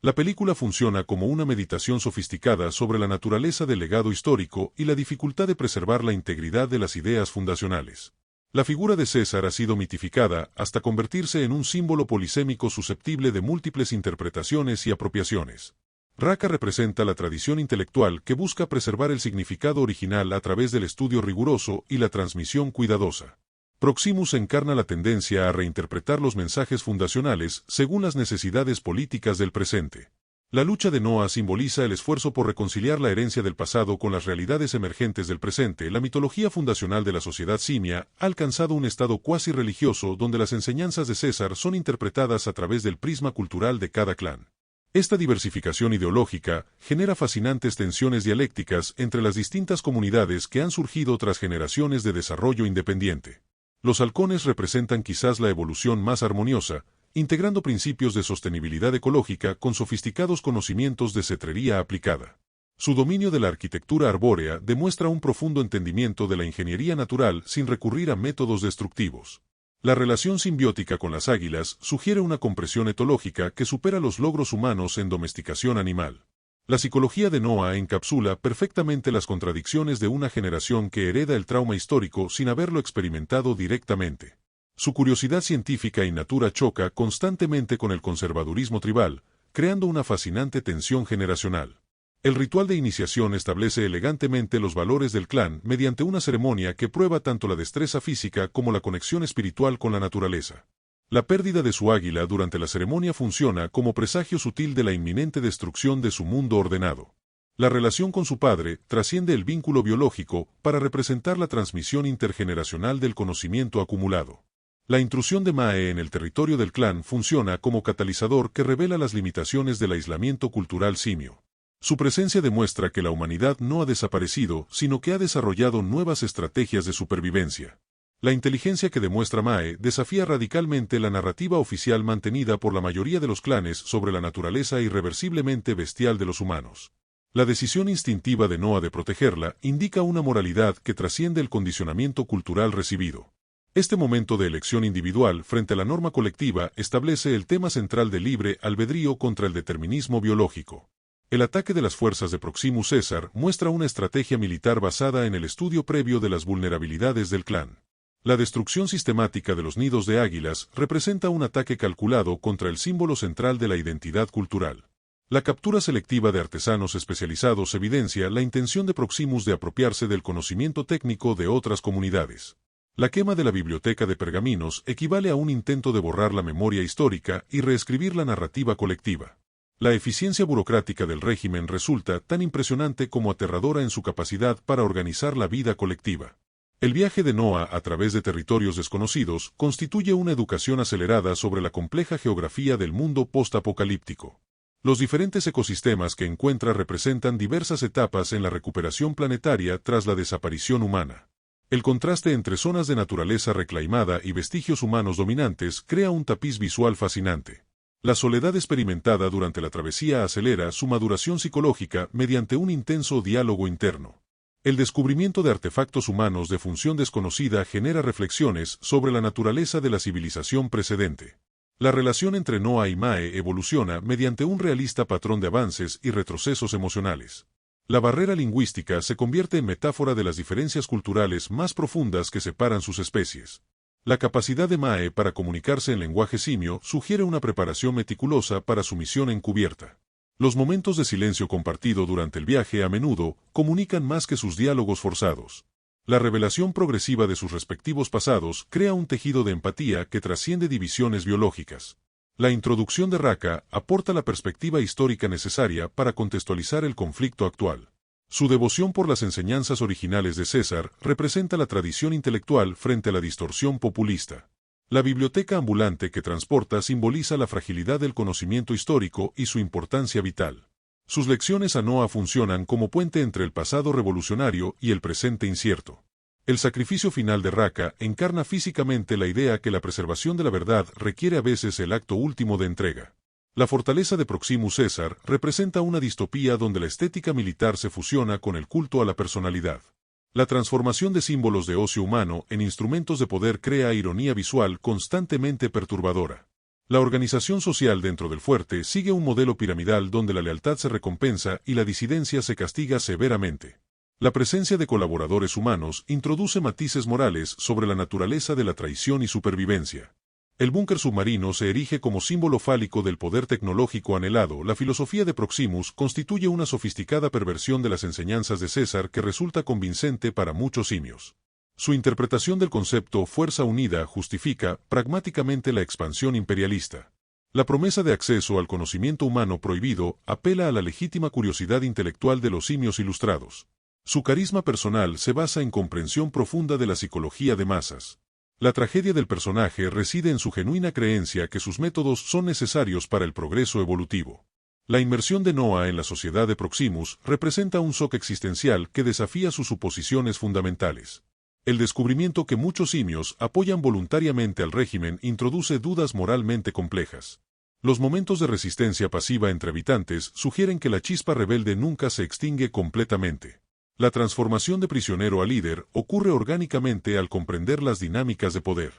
La película funciona como una meditación sofisticada sobre la naturaleza del legado histórico y la dificultad de preservar la integridad de las ideas fundacionales. La figura de César ha sido mitificada hasta convertirse en un símbolo polisémico susceptible de múltiples interpretaciones y apropiaciones. Raka representa la tradición intelectual que busca preservar el significado original a través del estudio riguroso y la transmisión cuidadosa. Proximus encarna la tendencia a reinterpretar los mensajes fundacionales según las necesidades políticas del presente. La lucha de Noah simboliza el esfuerzo por reconciliar la herencia del pasado con las realidades emergentes del presente. La mitología fundacional de la sociedad simia ha alcanzado un estado cuasi religioso donde las enseñanzas de César son interpretadas a través del prisma cultural de cada clan. Esta diversificación ideológica genera fascinantes tensiones dialécticas entre las distintas comunidades que han surgido tras generaciones de desarrollo independiente. Los halcones representan quizás la evolución más armoniosa, integrando principios de sostenibilidad ecológica con sofisticados conocimientos de cetrería aplicada. Su dominio de la arquitectura arbórea demuestra un profundo entendimiento de la ingeniería natural sin recurrir a métodos destructivos. La relación simbiótica con las águilas sugiere una compresión etológica que supera los logros humanos en domesticación animal. La psicología de Noah encapsula perfectamente las contradicciones de una generación que hereda el trauma histórico sin haberlo experimentado directamente. Su curiosidad científica y natura choca constantemente con el conservadurismo tribal, creando una fascinante tensión generacional. El ritual de iniciación establece elegantemente los valores del clan mediante una ceremonia que prueba tanto la destreza física como la conexión espiritual con la naturaleza. La pérdida de su águila durante la ceremonia funciona como presagio sutil de la inminente destrucción de su mundo ordenado. La relación con su padre trasciende el vínculo biológico para representar la transmisión intergeneracional del conocimiento acumulado. La intrusión de Mae en el territorio del clan funciona como catalizador que revela las limitaciones del aislamiento cultural simio. Su presencia demuestra que la humanidad no ha desaparecido, sino que ha desarrollado nuevas estrategias de supervivencia. La inteligencia que demuestra Mae desafía radicalmente la narrativa oficial mantenida por la mayoría de los clanes sobre la naturaleza irreversiblemente bestial de los humanos. La decisión instintiva de Noah de protegerla indica una moralidad que trasciende el condicionamiento cultural recibido. Este momento de elección individual frente a la norma colectiva establece el tema central del libre albedrío contra el determinismo biológico. El ataque de las fuerzas de Proximus Caesar muestra una estrategia militar basada en el estudio previo de las vulnerabilidades del clan. La destrucción sistemática de los nidos de águilas representa un ataque calculado contra el símbolo central de la identidad cultural. La captura selectiva de artesanos especializados evidencia la intención de Proximus de apropiarse del conocimiento técnico de otras comunidades. La quema de la biblioteca de pergaminos equivale a un intento de borrar la memoria histórica y reescribir la narrativa colectiva. La eficiencia burocrática del régimen resulta tan impresionante como aterradora en su capacidad para organizar la vida colectiva. El viaje de Noah a través de territorios desconocidos constituye una educación acelerada sobre la compleja geografía del mundo postapocalíptico. Los diferentes ecosistemas que encuentra representan diversas etapas en la recuperación planetaria tras la desaparición humana. El contraste entre zonas de naturaleza reclamada y vestigios humanos dominantes crea un tapiz visual fascinante. La soledad experimentada durante la travesía acelera su maduración psicológica mediante un intenso diálogo interno. El descubrimiento de artefactos humanos de función desconocida genera reflexiones sobre la naturaleza de la civilización precedente. La relación entre Noah y Mae evoluciona mediante un realista patrón de avances y retrocesos emocionales. La barrera lingüística se convierte en metáfora de las diferencias culturales más profundas que separan sus especies. La capacidad de Mae para comunicarse en lenguaje simio sugiere una preparación meticulosa para su misión encubierta. Los momentos de silencio compartido durante el viaje a menudo comunican más que sus diálogos forzados. La revelación progresiva de sus respectivos pasados crea un tejido de empatía que trasciende divisiones biológicas. La introducción de Raka aporta la perspectiva histórica necesaria para contextualizar el conflicto actual. Su devoción por las enseñanzas originales de César representa la tradición intelectual frente a la distorsión populista. La biblioteca ambulante que transporta simboliza la fragilidad del conocimiento histórico y su importancia vital. Sus lecciones a Noah funcionan como puente entre el pasado revolucionario y el presente incierto. El sacrificio final de Raka encarna físicamente la idea que la preservación de la verdad requiere a veces el acto último de entrega. La fortaleza de Proximus Caesar representa una distopía donde la estética militar se fusiona con el culto a la personalidad. La transformación de símbolos de ocio humano en instrumentos de poder crea ironía visual constantemente perturbadora. La organización social dentro del fuerte sigue un modelo piramidal donde la lealtad se recompensa y la disidencia se castiga severamente. La presencia de colaboradores humanos introduce matices morales sobre la naturaleza de la traición y supervivencia. El búnker submarino se erige como símbolo fálico del poder tecnológico anhelado. La filosofía de Proximus constituye una sofisticada perversión de las enseñanzas de César que resulta convincente para muchos simios. Su interpretación del concepto fuerza unida justifica pragmáticamente la expansión imperialista. La promesa de acceso al conocimiento humano prohibido apela a la legítima curiosidad intelectual de los simios ilustrados. Su carisma personal se basa en comprensión profunda de la psicología de masas. La tragedia del personaje reside en su genuina creencia que sus métodos son necesarios para el progreso evolutivo. La inmersión de Noah en la sociedad de Proximus representa un shock existencial que desafía sus suposiciones fundamentales. El descubrimiento que muchos simios apoyan voluntariamente al régimen introduce dudas moralmente complejas. Los momentos de resistencia pasiva entre habitantes sugieren que la chispa rebelde nunca se extingue completamente. La transformación de prisionero a líder ocurre orgánicamente al comprender las dinámicas de poder.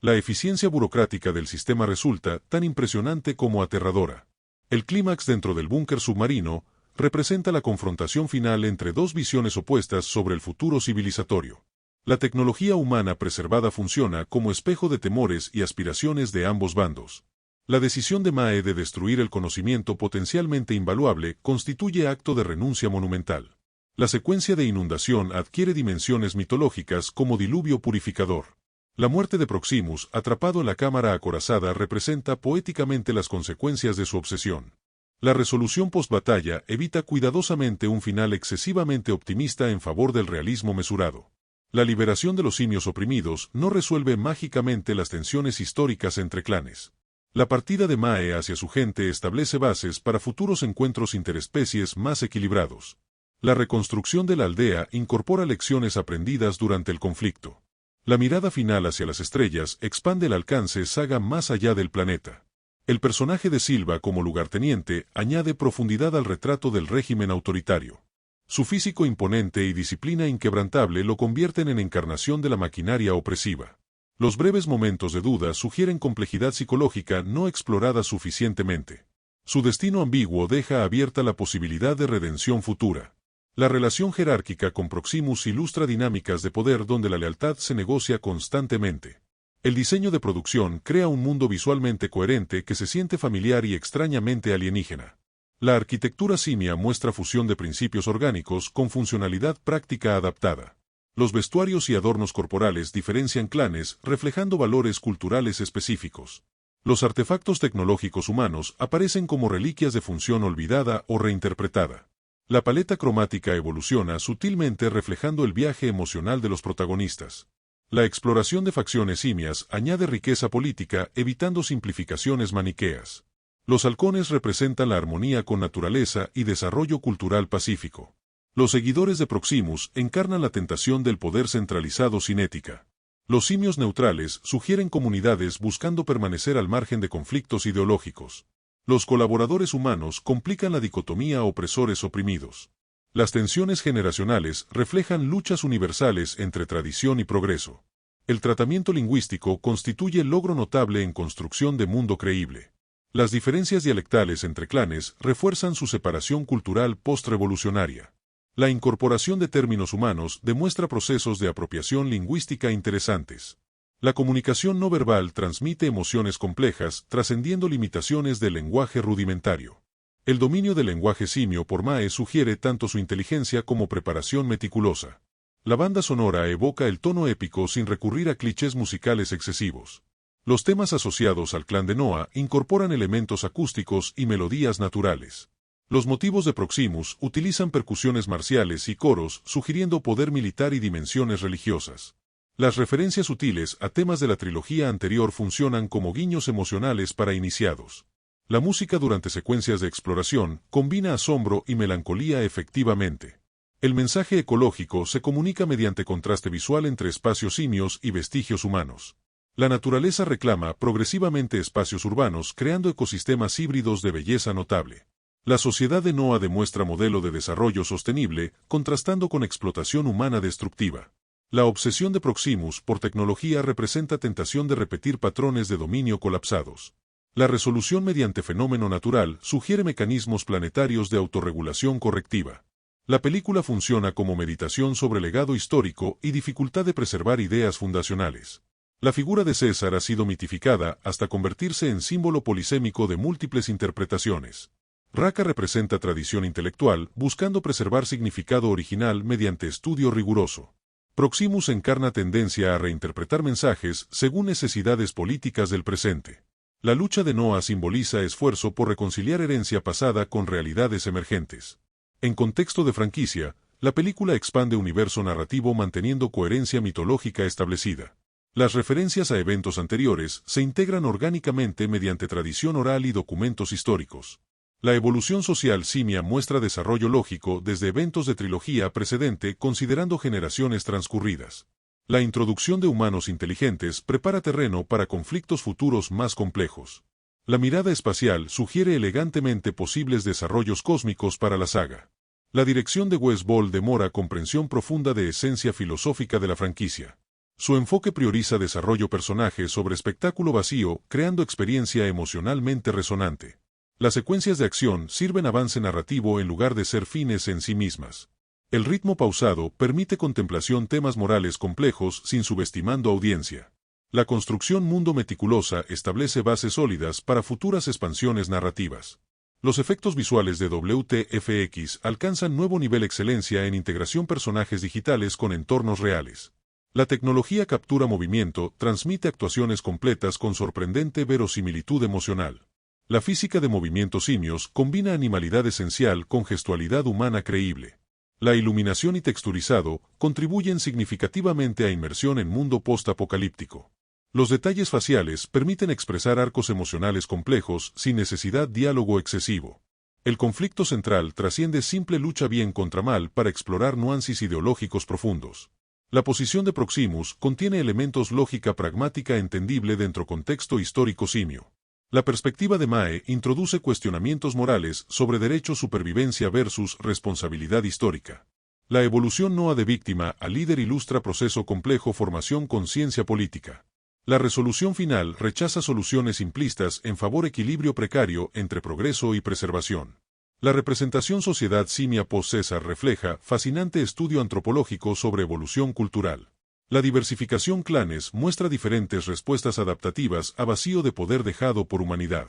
La eficiencia burocrática del sistema resulta tan impresionante como aterradora. El clímax dentro del búnker submarino representa la confrontación final entre dos visiones opuestas sobre el futuro civilizatorio. La tecnología humana preservada funciona como espejo de temores y aspiraciones de ambos bandos. La decisión de Mae de destruir el conocimiento potencialmente invaluable constituye acto de renuncia monumental. La secuencia de inundación adquiere dimensiones mitológicas como diluvio purificador. La muerte de Proximus, atrapado en la cámara acorazada, representa poéticamente las consecuencias de su obsesión. La resolución post-batalla evita cuidadosamente un final excesivamente optimista en favor del realismo mesurado. La liberación de los simios oprimidos no resuelve mágicamente las tensiones históricas entre clanes. La partida de Mae hacia su gente establece bases para futuros encuentros interespecies más equilibrados. La reconstrucción de la aldea incorpora lecciones aprendidas durante el conflicto. La mirada final hacia las estrellas expande el alcance saga más allá del planeta. El personaje de Silva como lugarteniente añade profundidad al retrato del régimen autoritario. Su físico imponente y disciplina inquebrantable lo convierten en encarnación de la maquinaria opresiva. Los breves momentos de duda sugieren complejidad psicológica no explorada suficientemente. Su destino ambiguo deja abierta la posibilidad de redención futura. La relación jerárquica con Proximus ilustra dinámicas de poder donde la lealtad se negocia constantemente. El diseño de producción crea un mundo visualmente coherente que se siente familiar y extrañamente alienígena. La arquitectura simia muestra fusión de principios orgánicos con funcionalidad práctica adaptada. Los vestuarios y adornos corporales diferencian clanes, reflejando valores culturales específicos. Los artefactos tecnológicos humanos aparecen como reliquias de función olvidada o reinterpretada. La paleta cromática evoluciona sutilmente reflejando el viaje emocional de los protagonistas. La exploración de facciones simias añade riqueza política, evitando simplificaciones maniqueas. Los halcones representan la armonía con naturaleza y desarrollo cultural pacífico. Los seguidores de Proximus encarnan la tentación del poder centralizado sin ética. Los simios neutrales sugieren comunidades buscando permanecer al margen de conflictos ideológicos. Los colaboradores humanos complican la dicotomía opresores-oprimidos. Las tensiones generacionales reflejan luchas universales entre tradición y progreso. El tratamiento lingüístico constituye logro notable en construcción de mundo creíble. Las diferencias dialectales entre clanes refuerzan su separación cultural post-revolucionaria. La incorporación de términos humanos demuestra procesos de apropiación lingüística interesantes. La comunicación no verbal transmite emociones complejas, trascendiendo limitaciones del lenguaje rudimentario. El dominio del lenguaje simio por Mae sugiere tanto su inteligencia como preparación meticulosa. La banda sonora evoca el tono épico sin recurrir a clichés musicales excesivos. Los temas asociados al clan de Noah incorporan elementos acústicos y melodías naturales. Los motivos de Proximus utilizan percusiones marciales y coros, sugiriendo poder militar y dimensiones religiosas. Las referencias sutiles a temas de la trilogía anterior funcionan como guiños emocionales para iniciados. La música durante secuencias de exploración combina asombro y melancolía efectivamente. El mensaje ecológico se comunica mediante contraste visual entre espacios simios y vestigios humanos. La naturaleza reclama progresivamente espacios urbanos, creando ecosistemas híbridos de belleza notable. La sociedad de Noah demuestra modelo de desarrollo sostenible, contrastando con explotación humana destructiva. La obsesión de Proximus por tecnología representa tentación de repetir patrones de dominio colapsados. La resolución mediante fenómeno natural sugiere mecanismos planetarios de autorregulación correctiva. La película funciona como meditación sobre legado histórico y dificultad de preservar ideas fundacionales. La figura de César ha sido mitificada hasta convertirse en símbolo polisémico de múltiples interpretaciones. Raka representa tradición intelectual, buscando preservar significado original mediante estudio riguroso. Proximus encarna tendencia a reinterpretar mensajes según necesidades políticas del presente. La lucha de Noah simboliza esfuerzo por reconciliar herencia pasada con realidades emergentes. En contexto de franquicia, la película expande universo narrativo manteniendo coherencia mitológica establecida. Las referencias a eventos anteriores se integran orgánicamente mediante tradición oral y documentos históricos. La evolución social simia muestra desarrollo lógico desde eventos de trilogía precedente considerando generaciones transcurridas. La introducción de humanos inteligentes prepara terreno para conflictos futuros más complejos. La mirada espacial sugiere elegantemente posibles desarrollos cósmicos para la saga. La dirección de Wes Ball demora comprensión profunda de esencia filosófica de la franquicia. Su enfoque prioriza desarrollo personaje sobre espectáculo vacío, creando experiencia emocionalmente resonante. Las secuencias de acción sirven avance narrativo en lugar de ser fines en sí mismas. El ritmo pausado permite contemplación temas morales complejos sin subestimando audiencia. La construcción mundo meticulosa establece bases sólidas para futuras expansiones narrativas. Los efectos visuales de WTFX alcanzan nuevo nivel excelencia en integración personajes digitales con entornos reales. La tecnología captura movimiento, transmite actuaciones completas con sorprendente verosimilitud emocional. La física de movimientos simios combina animalidad esencial con gestualidad humana creíble. La iluminación y texturizado contribuyen significativamente a inmersión en mundo post-apocalíptico. Los detalles faciales permiten expresar arcos emocionales complejos sin necesidad de diálogo excesivo. El conflicto central trasciende simple lucha bien contra mal para explorar nuances ideológicos profundos. La posición de Proximus contiene elementos lógica pragmática entendible dentro contexto histórico simio. La perspectiva de Mae introduce cuestionamientos morales sobre derecho supervivencia versus responsabilidad histórica. La evolución Noah de víctima a líder ilustra proceso complejo formación conciencia política. La resolución final rechaza soluciones simplistas en favor equilibrio precario entre progreso y preservación. La representación sociedad simia post-César refleja fascinante estudio antropológico sobre evolución cultural. La diversificación clanes muestra diferentes respuestas adaptativas a vacío de poder dejado por humanidad.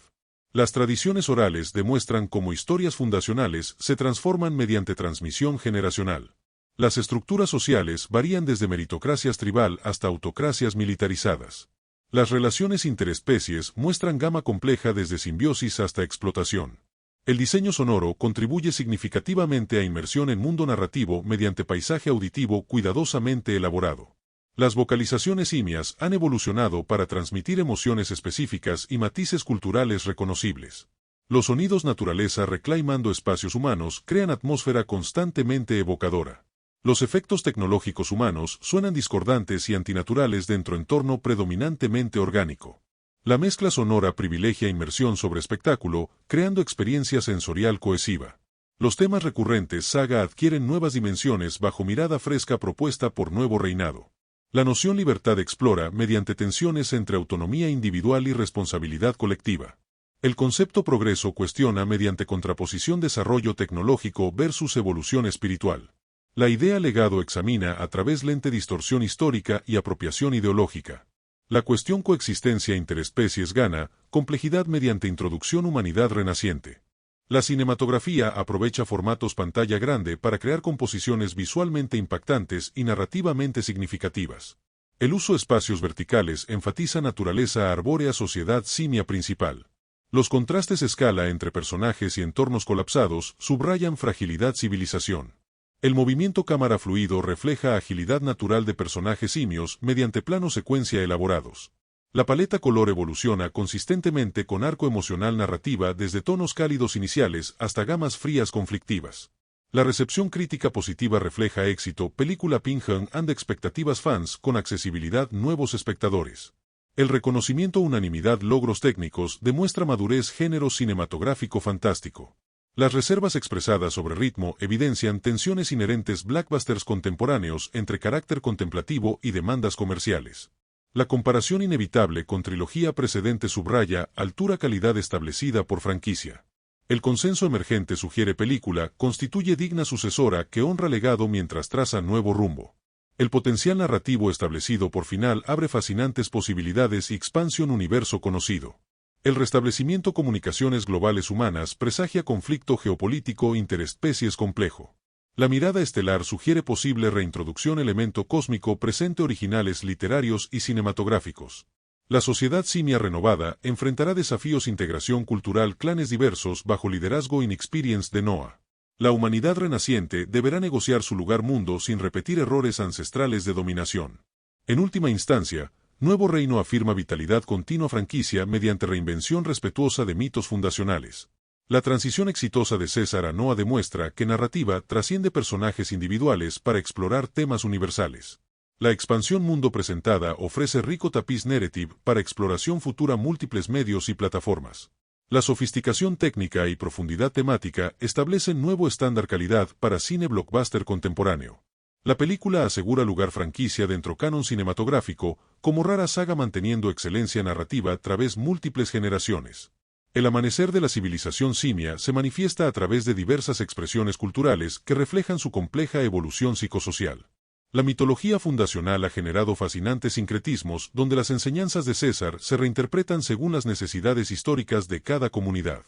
Las tradiciones orales demuestran cómo historias fundacionales se transforman mediante transmisión generacional. Las estructuras sociales varían desde meritocracias tribal hasta autocracias militarizadas. Las relaciones interespecies muestran gama compleja desde simbiosis hasta explotación. El diseño sonoro contribuye significativamente a inmersión en mundo narrativo mediante paisaje auditivo cuidadosamente elaborado. Las vocalizaciones simias han evolucionado para transmitir emociones específicas y matices culturales reconocibles. Los sonidos naturaleza reclamando espacios humanos crean atmósfera constantemente evocadora. Los efectos tecnológicos humanos suenan discordantes y antinaturales dentro entorno predominantemente orgánico. La mezcla sonora privilegia inmersión sobre espectáculo, creando experiencia sensorial cohesiva. Los temas recurrentes saga adquieren nuevas dimensiones bajo mirada fresca propuesta por Nuevo Reinado. La noción libertad explora mediante tensiones entre autonomía individual y responsabilidad colectiva. El concepto progreso cuestiona mediante contraposición desarrollo tecnológico versus evolución espiritual. La idea legado examina a través lente distorsión histórica y apropiación ideológica. La cuestión coexistencia interespecies gana complejidad mediante introducción humanidad renaciente. La cinematografía aprovecha formatos pantalla grande para crear composiciones visualmente impactantes y narrativamente significativas. El uso espacios verticales enfatiza naturaleza arbórea sociedad simia principal. Los contrastes escala entre personajes y entornos colapsados subrayan fragilidad civilización. El movimiento cámara fluido refleja agilidad natural de personajes simios mediante planos secuencia elaborados. La paleta color evoluciona consistentemente con arco emocional narrativa desde tonos cálidos iniciales hasta gamas frías conflictivas. La recepción crítica positiva refleja éxito, película Ping-Han and expectativas fans con accesibilidad nuevos espectadores. El reconocimiento unanimidad logros técnicos demuestra madurez género cinematográfico fantástico. Las reservas expresadas sobre ritmo evidencian tensiones inherentes blockbusters contemporáneos entre carácter contemplativo y demandas comerciales. La comparación inevitable con trilogía precedente subraya altura-calidad establecida por franquicia. El consenso emergente sugiere película constituye digna sucesora que honra legado mientras traza nuevo rumbo. El potencial narrativo establecido por final abre fascinantes posibilidades y expansión universo conocido. El restablecimiento comunicaciones globales humanas presagia conflicto geopolítico interespecies complejo. La mirada estelar sugiere posible reintroducción elemento cósmico presente originales literarios y cinematográficos. La sociedad simia renovada enfrentará desafíos integración cultural clanes diversos bajo liderazgo inexperience de Noah. La humanidad renaciente deberá negociar su lugar mundo sin repetir errores ancestrales de dominación. En última instancia, Nuevo Reino afirma vitalidad continua franquicia mediante reinvención respetuosa de mitos fundacionales. La transición exitosa de César a Noah demuestra que narrativa trasciende personajes individuales para explorar temas universales. La expansión mundo presentada ofrece rico tapiz narrative para exploración futura múltiples medios y plataformas. La sofisticación técnica y profundidad temática establecen nuevo estándar calidad para cine blockbuster contemporáneo. La película asegura lugar franquicia dentro canon cinematográfico, como rara saga manteniendo excelencia narrativa a través múltiples generaciones. El amanecer de la civilización simia se manifiesta a través de diversas expresiones culturales que reflejan su compleja evolución psicosocial. La mitología fundacional ha generado fascinantes sincretismos donde las enseñanzas de César se reinterpretan según las necesidades históricas de cada comunidad.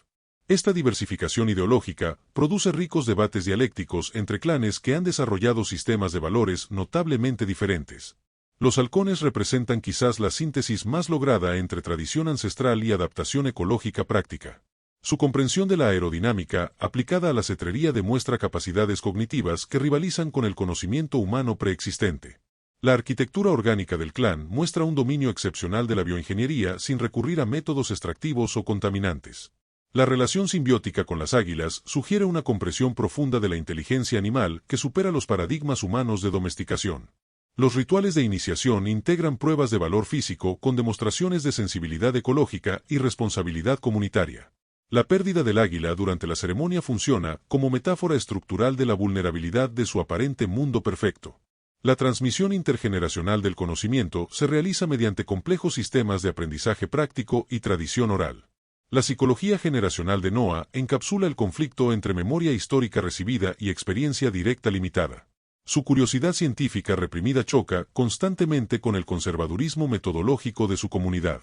Esta diversificación ideológica produce ricos debates dialécticos entre clanes que han desarrollado sistemas de valores notablemente diferentes. Los halcones representan quizás la síntesis más lograda entre tradición ancestral y adaptación ecológica práctica. Su comprensión de la aerodinámica aplicada a la cetrería demuestra capacidades cognitivas que rivalizan con el conocimiento humano preexistente. La arquitectura orgánica del clan muestra un dominio excepcional de la bioingeniería sin recurrir a métodos extractivos o contaminantes. La relación simbiótica con las águilas sugiere una comprensión profunda de la inteligencia animal que supera los paradigmas humanos de domesticación. Los rituales de iniciación integran pruebas de valor físico con demostraciones de sensibilidad ecológica y responsabilidad comunitaria. La pérdida del águila durante la ceremonia funciona como metáfora estructural de la vulnerabilidad de su aparente mundo perfecto. La transmisión intergeneracional del conocimiento se realiza mediante complejos sistemas de aprendizaje práctico y tradición oral. La psicología generacional de Noah encapsula el conflicto entre memoria histórica recibida y experiencia directa limitada. Su curiosidad científica reprimida choca constantemente con el conservadurismo metodológico de su comunidad.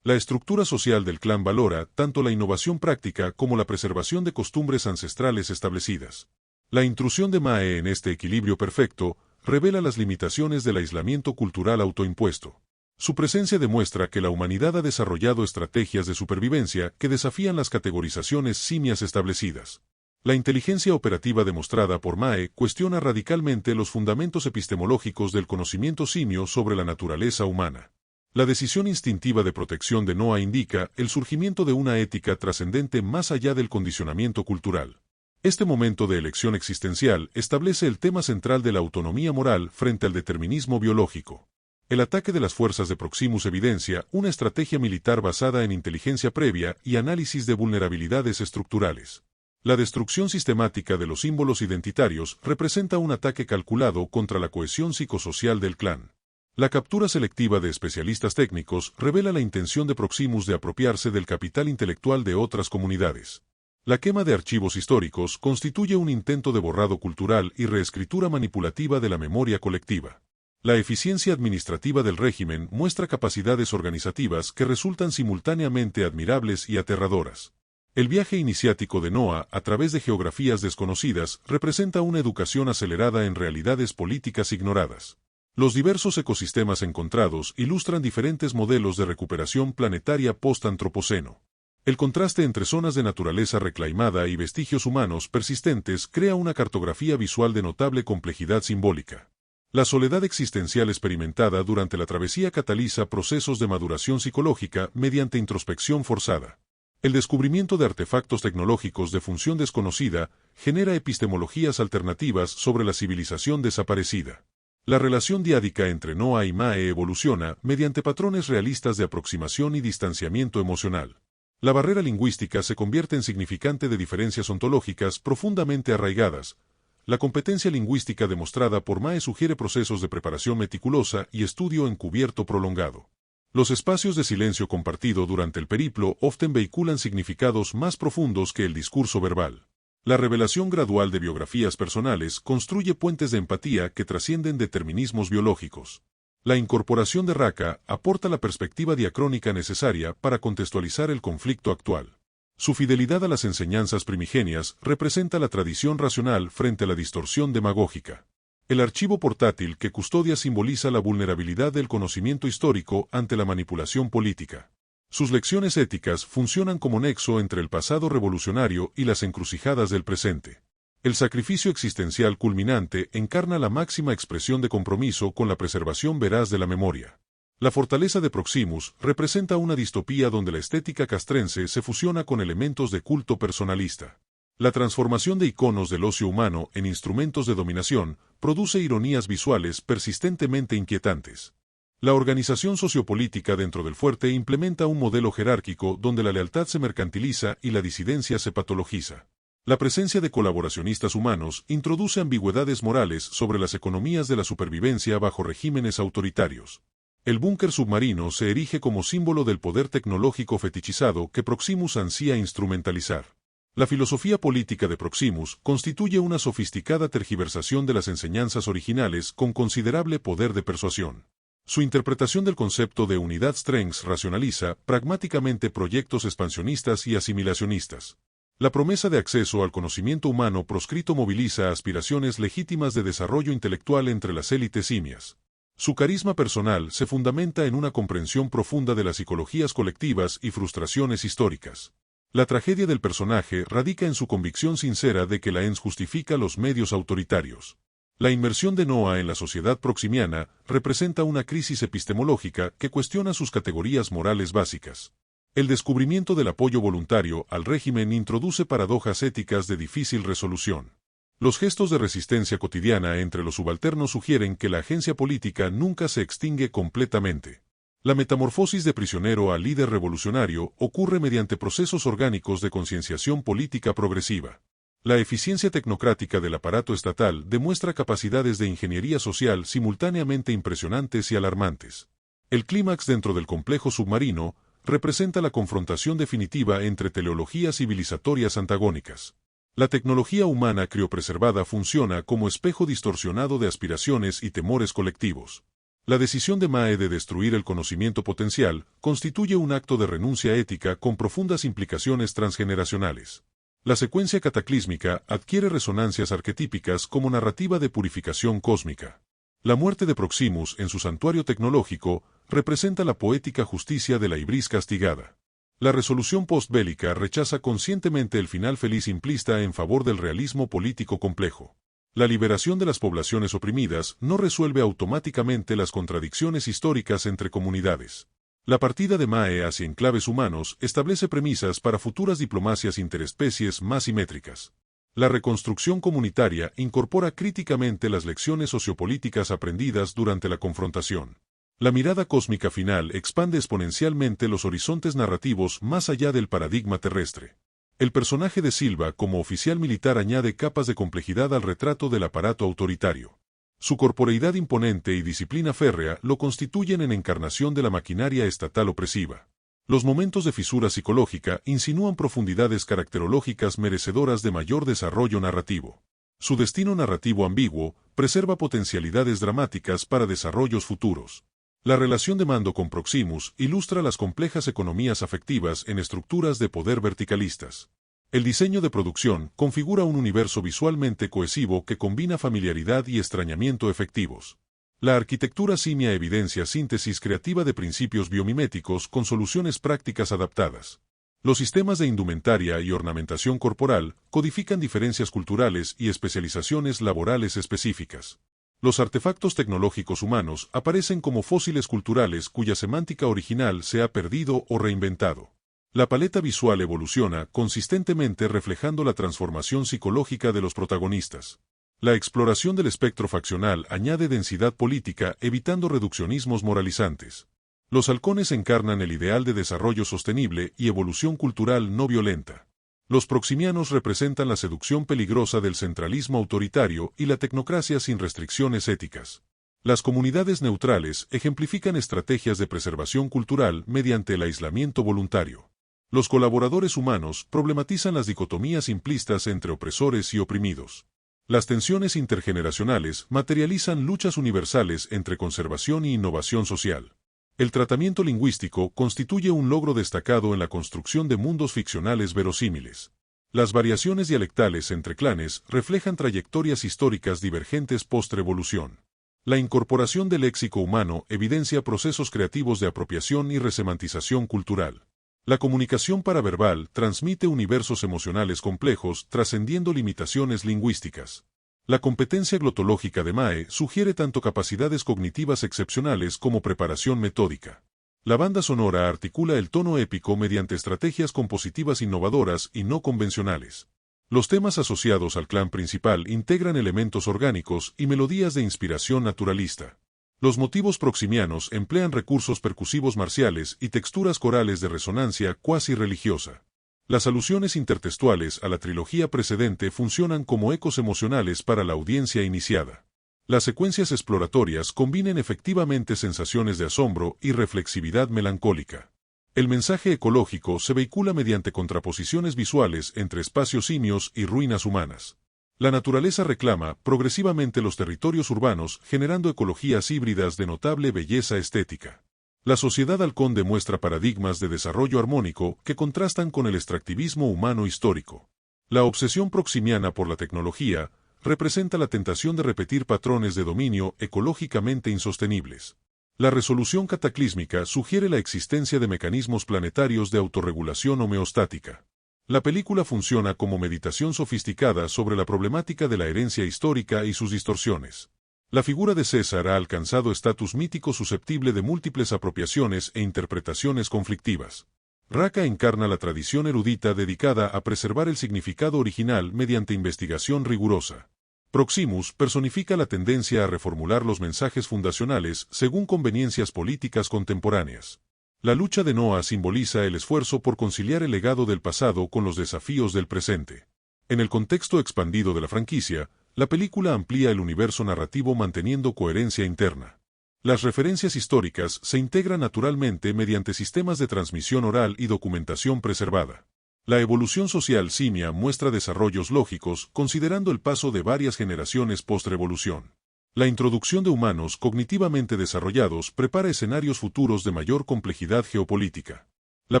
La estructura social del clan valora tanto la innovación práctica como la preservación de costumbres ancestrales establecidas. La intrusión de Mae en este equilibrio perfecto revela las limitaciones del aislamiento cultural autoimpuesto. Su presencia demuestra que la humanidad ha desarrollado estrategias de supervivencia que desafían las categorizaciones simias establecidas. La inteligencia operativa demostrada por Mae cuestiona radicalmente los fundamentos epistemológicos del conocimiento simio sobre la naturaleza humana. La decisión instintiva de protección de Noah indica el surgimiento de una ética trascendente más allá del condicionamiento cultural. Este momento de elección existencial establece el tema central de la autonomía moral frente al determinismo biológico. El ataque de las fuerzas de Proximus evidencia una estrategia militar basada en inteligencia previa y análisis de vulnerabilidades estructurales. La destrucción sistemática de los símbolos identitarios representa un ataque calculado contra la cohesión psicosocial del clan. La captura selectiva de especialistas técnicos revela la intención de Proximus de apropiarse del capital intelectual de otras comunidades. La quema de archivos históricos constituye un intento de borrado cultural y reescritura manipulativa de la memoria colectiva. La eficiencia administrativa del régimen muestra capacidades organizativas que resultan simultáneamente admirables y aterradoras. El viaje iniciático de Noah a través de geografías desconocidas representa una educación acelerada en realidades políticas ignoradas. Los diversos ecosistemas encontrados ilustran diferentes modelos de recuperación planetaria post-antropoceno. El contraste entre zonas de naturaleza reclamada y vestigios humanos persistentes crea una cartografía visual de notable complejidad simbólica. La soledad existencial experimentada durante la travesía cataliza procesos de maduración psicológica mediante introspección forzada. El descubrimiento de artefactos tecnológicos de función desconocida genera epistemologías alternativas sobre la civilización desaparecida. La relación diádica entre Noah y Mae evoluciona mediante patrones realistas de aproximación y distanciamiento emocional. La barrera lingüística se convierte en significante de diferencias ontológicas profundamente arraigadas. La competencia lingüística demostrada por Mae sugiere procesos de preparación meticulosa y estudio encubierto prolongado. Los espacios de silencio compartido durante el periplo often vehiculan significados más profundos que el discurso verbal. La revelación gradual de biografías personales construye puentes de empatía que trascienden determinismos biológicos. La incorporación de Raka aporta la perspectiva diacrónica necesaria para contextualizar el conflicto actual. Su fidelidad a las enseñanzas primigenias representa la tradición racional frente a la distorsión demagógica. El archivo portátil que custodia simboliza la vulnerabilidad del conocimiento histórico ante la manipulación política. Sus lecciones éticas funcionan como nexo entre el pasado revolucionario y las encrucijadas del presente. El sacrificio existencial culminante encarna la máxima expresión de compromiso con la preservación veraz de la memoria. La fortaleza de Proximus representa una distopía donde la estética castrense se fusiona con elementos de culto personalista. La transformación de iconos del ocio humano en instrumentos de dominación produce ironías visuales persistentemente inquietantes. La organización sociopolítica dentro del fuerte implementa un modelo jerárquico donde la lealtad se mercantiliza y la disidencia se patologiza. La presencia de colaboracionistas humanos introduce ambigüedades morales sobre las economías de la supervivencia bajo regímenes autoritarios. El búnker submarino se erige como símbolo del poder tecnológico fetichizado que Proximus ansía instrumentalizar. La filosofía política de Proximus constituye una sofisticada tergiversación de las enseñanzas originales con considerable poder de persuasión. Su interpretación del concepto de unidad strengths racionaliza pragmáticamente proyectos expansionistas y asimilacionistas. La promesa de acceso al conocimiento humano proscrito moviliza aspiraciones legítimas de desarrollo intelectual entre las élites simias. Su carisma personal se fundamenta en una comprensión profunda de las psicologías colectivas y frustraciones históricas. La tragedia del personaje radica en su convicción sincera de que la ENS justifica los medios autoritarios. La inmersión de Noah en la sociedad proximiana representa una crisis epistemológica que cuestiona sus categorías morales básicas. El descubrimiento del apoyo voluntario al régimen introduce paradojas éticas de difícil resolución. Los gestos de resistencia cotidiana entre los subalternos sugieren que la agencia política nunca se extingue completamente. La metamorfosis de prisionero a líder revolucionario ocurre mediante procesos orgánicos de concienciación política progresiva. La eficiencia tecnocrática del aparato estatal demuestra capacidades de ingeniería social simultáneamente impresionantes y alarmantes. El clímax dentro del complejo submarino representa la confrontación definitiva entre teleologías civilizatorias antagónicas. La tecnología humana criopreservada funciona como espejo distorsionado de aspiraciones y temores colectivos. La decisión de Mae de destruir el conocimiento potencial constituye un acto de renuncia ética con profundas implicaciones transgeneracionales. La secuencia cataclísmica adquiere resonancias arquetípicas como narrativa de purificación cósmica. La muerte de Proximus en su santuario tecnológico representa la poética justicia de la Ibris castigada. La resolución postbélica rechaza conscientemente el final feliz simplista en favor del realismo político complejo. La liberación de las poblaciones oprimidas no resuelve automáticamente las contradicciones históricas entre comunidades. La partida de Mae hacia enclaves humanos establece premisas para futuras diplomacias interespecies más simétricas. La reconstrucción comunitaria incorpora críticamente las lecciones sociopolíticas aprendidas durante la confrontación. La mirada cósmica final expande exponencialmente los horizontes narrativos más allá del paradigma terrestre. El personaje de Silva como oficial militar añade capas de complejidad al retrato del aparato autoritario. Su corporeidad imponente y disciplina férrea lo constituyen en encarnación de la maquinaria estatal opresiva. Los momentos de fisura psicológica insinúan profundidades caracterológicas merecedoras de mayor desarrollo narrativo. Su destino narrativo ambiguo preserva potencialidades dramáticas para desarrollos futuros. La relación de mando con Proximus ilustra las complejas economías afectivas en estructuras de poder verticalistas. El diseño de producción configura un universo visualmente cohesivo que combina familiaridad y extrañamiento efectivos. La arquitectura simia evidencia síntesis creativa de principios biomiméticos con soluciones prácticas adaptadas. Los sistemas de indumentaria y ornamentación corporal codifican diferencias culturales y especializaciones laborales específicas. Los artefactos tecnológicos humanos aparecen como fósiles culturales cuya semántica original se ha perdido o reinventado. La paleta visual evoluciona consistentemente reflejando la transformación psicológica de los protagonistas. La exploración del espectro faccional añade densidad política evitando reduccionismos moralizantes. Los halcones encarnan el ideal de desarrollo sostenible y evolución cultural no violenta. Los proximianos representan la seducción peligrosa del centralismo autoritario y la tecnocracia sin restricciones éticas. Las comunidades neutrales ejemplifican estrategias de preservación cultural mediante el aislamiento voluntario. Los colaboradores humanos problematizan las dicotomías simplistas entre opresores y oprimidos. Las tensiones intergeneracionales materializan luchas universales entre conservación y innovación social. El tratamiento lingüístico constituye un logro destacado en la construcción de mundos ficcionales verosímiles. Las variaciones dialectales entre clanes reflejan trayectorias históricas divergentes post-revolución. La incorporación del léxico humano evidencia procesos creativos de apropiación y resemantización cultural. La comunicación paraverbal transmite universos emocionales complejos trascendiendo limitaciones lingüísticas. La competencia glotológica de Mae sugiere tanto capacidades cognitivas excepcionales como preparación metódica. La banda sonora articula el tono épico mediante estrategias compositivas innovadoras y no convencionales. Los temas asociados al clan principal integran elementos orgánicos y melodías de inspiración naturalista. Los motivos proximianos emplean recursos percusivos marciales y texturas corales de resonancia cuasi religiosa. Las alusiones intertextuales a la trilogía precedente funcionan como ecos emocionales para la audiencia iniciada. Las secuencias exploratorias combinan efectivamente sensaciones de asombro y reflexividad melancólica. El mensaje ecológico se vehicula mediante contraposiciones visuales entre espacios simios y ruinas humanas. La naturaleza reclama progresivamente los territorios urbanos, generando ecologías híbridas de notable belleza estética. La sociedad halcón demuestra paradigmas de desarrollo armónico que contrastan con el extractivismo humano histórico. La obsesión proximiana por la tecnología representa la tentación de repetir patrones de dominio ecológicamente insostenibles. La resolución cataclísmica sugiere la existencia de mecanismos planetarios de autorregulación homeostática. La película funciona como meditación sofisticada sobre la problemática de la herencia histórica y sus distorsiones. La figura de César ha alcanzado estatus mítico susceptible de múltiples apropiaciones e interpretaciones conflictivas. Raka encarna la tradición erudita dedicada a preservar el significado original mediante investigación rigurosa. Proximus personifica la tendencia a reformular los mensajes fundacionales según conveniencias políticas contemporáneas. La lucha de Noah simboliza el esfuerzo por conciliar el legado del pasado con los desafíos del presente. En el contexto expandido de la franquicia, la película amplía el universo narrativo manteniendo coherencia interna. Las referencias históricas se integran naturalmente mediante sistemas de transmisión oral y documentación preservada. La evolución social simia muestra desarrollos lógicos considerando el paso de varias generaciones post-revolución. La introducción de humanos cognitivamente desarrollados prepara escenarios futuros de mayor complejidad geopolítica. La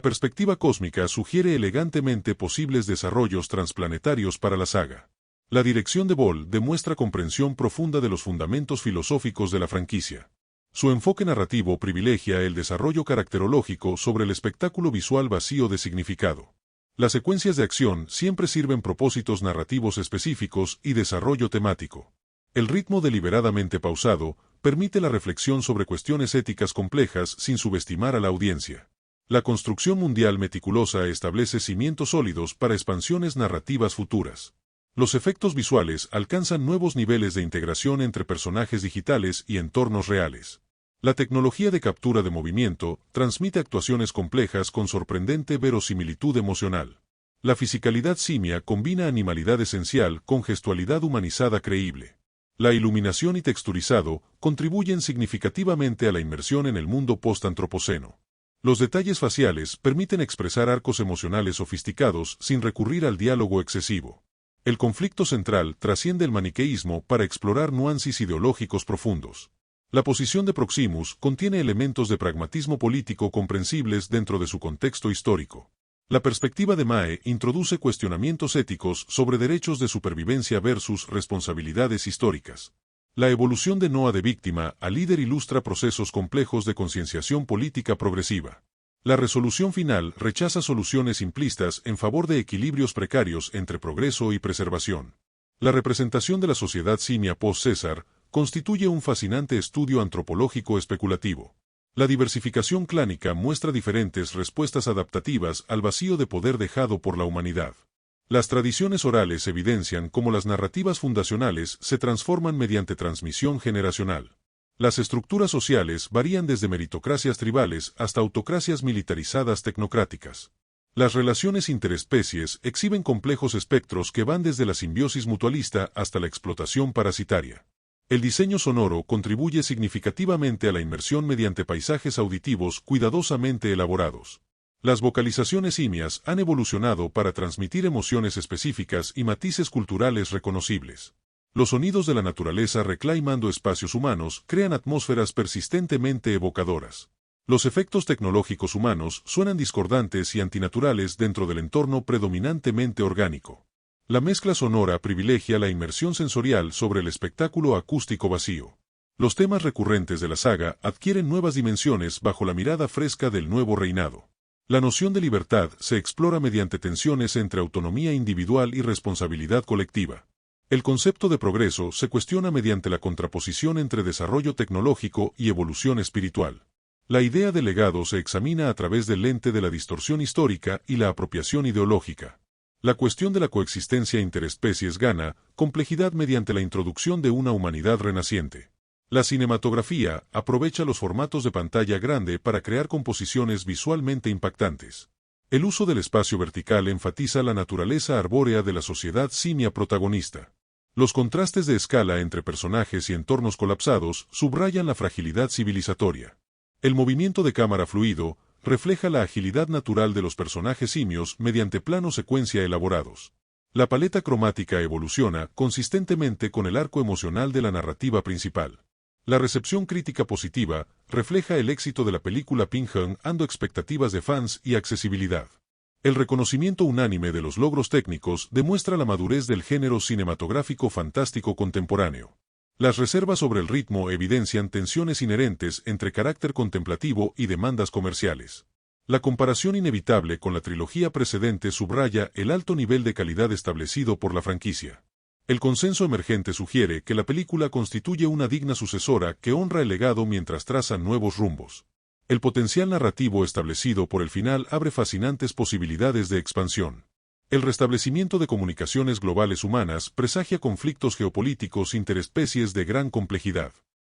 perspectiva cósmica sugiere elegantemente posibles desarrollos transplanetarios para la saga. La dirección de Ball demuestra comprensión profunda de los fundamentos filosóficos de la franquicia. Su enfoque narrativo privilegia el desarrollo caracterológico sobre el espectáculo visual vacío de significado. Las secuencias de acción siempre sirven propósitos narrativos específicos y desarrollo temático. El ritmo deliberadamente pausado permite la reflexión sobre cuestiones éticas complejas sin subestimar a la audiencia. La construcción mundial meticulosa establece cimientos sólidos para expansiones narrativas futuras. Los efectos visuales alcanzan nuevos niveles de integración entre personajes digitales y entornos reales. La tecnología de captura de movimiento transmite actuaciones complejas con sorprendente verosimilitud emocional. La fisicalidad simia combina animalidad esencial con gestualidad humanizada creíble. La iluminación y texturizado contribuyen significativamente a la inmersión en el mundo post-antropoceno. Los detalles faciales permiten expresar arcos emocionales sofisticados sin recurrir al diálogo excesivo. El conflicto central trasciende el maniqueísmo para explorar nuances ideológicos profundos. La posición de Proximus contiene elementos de pragmatismo político comprensibles dentro de su contexto histórico. La perspectiva de Mae introduce cuestionamientos éticos sobre derechos de supervivencia versus responsabilidades históricas. La evolución de Noah de víctima a líder ilustra procesos complejos de concienciación política progresiva. La resolución final rechaza soluciones simplistas en favor de equilibrios precarios entre progreso y preservación. La representación de la sociedad simia post-César constituye un fascinante estudio antropológico especulativo. La diversificación clánica muestra diferentes respuestas adaptativas al vacío de poder dejado por la humanidad. Las tradiciones orales evidencian cómo las narrativas fundacionales se transforman mediante transmisión generacional. Las estructuras sociales varían desde meritocracias tribales hasta autocracias militarizadas tecnocráticas. Las relaciones interespecies exhiben complejos espectros que van desde la simbiosis mutualista hasta la explotación parasitaria. El diseño sonoro contribuye significativamente a la inmersión mediante paisajes auditivos cuidadosamente elaborados. Las vocalizaciones simias han evolucionado para transmitir emociones específicas y matices culturales reconocibles. Los sonidos de la naturaleza reclamando espacios humanos crean atmósferas persistentemente evocadoras. Los efectos tecnológicos humanos suenan discordantes y antinaturales dentro del entorno predominantemente orgánico. La mezcla sonora privilegia la inmersión sensorial sobre el espectáculo acústico vacío. Los temas recurrentes de la saga adquieren nuevas dimensiones bajo la mirada fresca del nuevo reinado. La noción de libertad se explora mediante tensiones entre autonomía individual y responsabilidad colectiva. El concepto de progreso se cuestiona mediante la contraposición entre desarrollo tecnológico y evolución espiritual. La idea de legado se examina a través del lente de la distorsión histórica y la apropiación ideológica. La cuestión de la coexistencia interespecies gana complejidad mediante la introducción de una humanidad renaciente. La cinematografía aprovecha los formatos de pantalla grande para crear composiciones visualmente impactantes. El uso del espacio vertical enfatiza la naturaleza arbórea de la sociedad simia protagonista. Los contrastes de escala entre personajes y entornos colapsados subrayan la fragilidad civilizatoria. El movimiento de cámara fluido refleja la agilidad natural de los personajes simios mediante planos secuencia elaborados. La paleta cromática evoluciona consistentemente con el arco emocional de la narrativa principal. La recepción crítica positiva refleja el éxito de la película ando expectativas de fans y accesibilidad. El reconocimiento unánime de los logros técnicos demuestra la madurez del género cinematográfico fantástico contemporáneo. Las reservas sobre el ritmo evidencian tensiones inherentes entre carácter contemplativo y demandas comerciales. La comparación inevitable con la trilogía precedente subraya el alto nivel de calidad establecido por la franquicia. El consenso emergente sugiere que la película constituye una digna sucesora que honra el legado mientras traza nuevos rumbos. El potencial narrativo establecido por el final abre fascinantes posibilidades de expansión. El restablecimiento de comunicaciones globales humanas presagia conflictos geopolíticos interespecies de gran complejidad.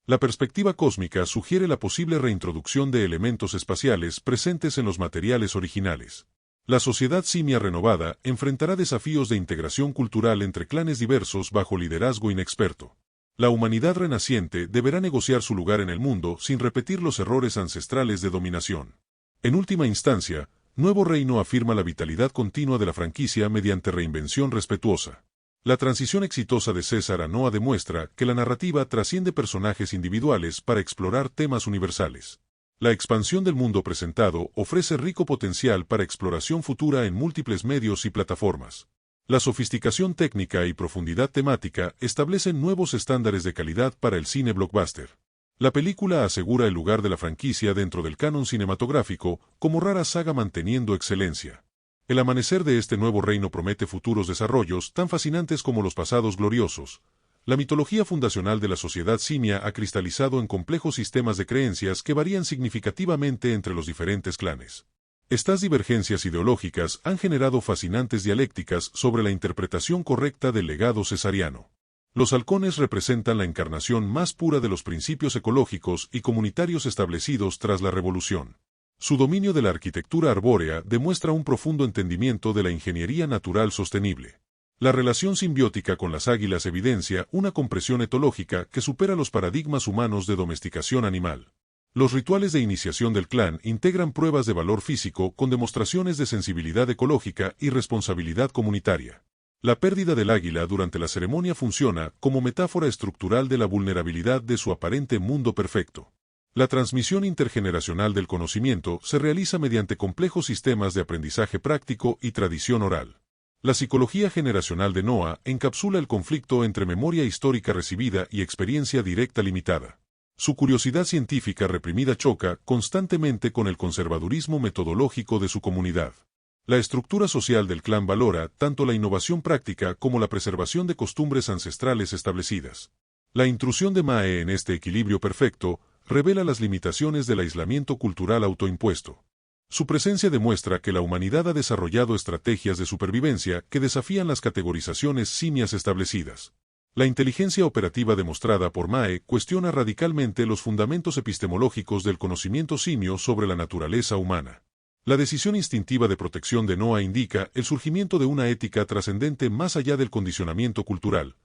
La perspectiva cósmica sugiere la posible reintroducción de elementos espaciales presentes en los materiales originales. La sociedad simia renovada enfrentará desafíos de integración cultural entre clanes diversos bajo liderazgo inexperto. La humanidad renaciente deberá negociar su lugar en el mundo sin repetir los errores ancestrales de dominación. En última instancia, Nuevo Reino afirma la vitalidad continua de la franquicia mediante reinvención respetuosa. La transición exitosa de César a Noah demuestra que la narrativa trasciende personajes individuales para explorar temas universales. La expansión del mundo presentado ofrece rico potencial para exploración futura en múltiples medios y plataformas. La sofisticación técnica y profundidad temática establecen nuevos estándares de calidad para el cine blockbuster. La película asegura el lugar de la franquicia dentro del canon cinematográfico como rara saga manteniendo excelencia. El amanecer de este nuevo reino promete futuros desarrollos tan fascinantes como los pasados gloriosos. La mitología fundacional de la sociedad simia ha cristalizado en complejos sistemas de creencias que varían significativamente entre los diferentes clanes. Estas divergencias ideológicas han generado fascinantes dialécticas sobre la interpretación correcta del legado cesariano. Los halcones representan la encarnación más pura de los principios ecológicos y comunitarios establecidos tras la Revolución. Su dominio de la arquitectura arbórea demuestra un profundo entendimiento de la ingeniería natural sostenible. La relación simbiótica con las águilas evidencia una compresión etológica que supera los paradigmas humanos de domesticación animal. Los rituales de iniciación del clan integran pruebas de valor físico con demostraciones de sensibilidad ecológica y responsabilidad comunitaria. La pérdida del águila durante la ceremonia funciona como metáfora estructural de la vulnerabilidad de su aparente mundo perfecto. La transmisión intergeneracional del conocimiento se realiza mediante complejos sistemas de aprendizaje práctico y tradición oral. La psicología generacional de Noah encapsula el conflicto entre memoria histórica recibida y experiencia directa limitada. Su curiosidad científica reprimida choca constantemente con el conservadurismo metodológico de su comunidad. La estructura social del clan valora tanto la innovación práctica como la preservación de costumbres ancestrales establecidas. La intrusión de Mae en este equilibrio perfecto revela las limitaciones del aislamiento cultural autoimpuesto. Su presencia demuestra que la humanidad ha desarrollado estrategias de supervivencia que desafían las categorizaciones simias establecidas. La inteligencia operativa demostrada por Mae cuestiona radicalmente los fundamentos epistemológicos del conocimiento simio sobre la naturaleza humana. La decisión instintiva de protección de Noah indica el surgimiento de una ética trascendente más allá del condicionamiento cultural.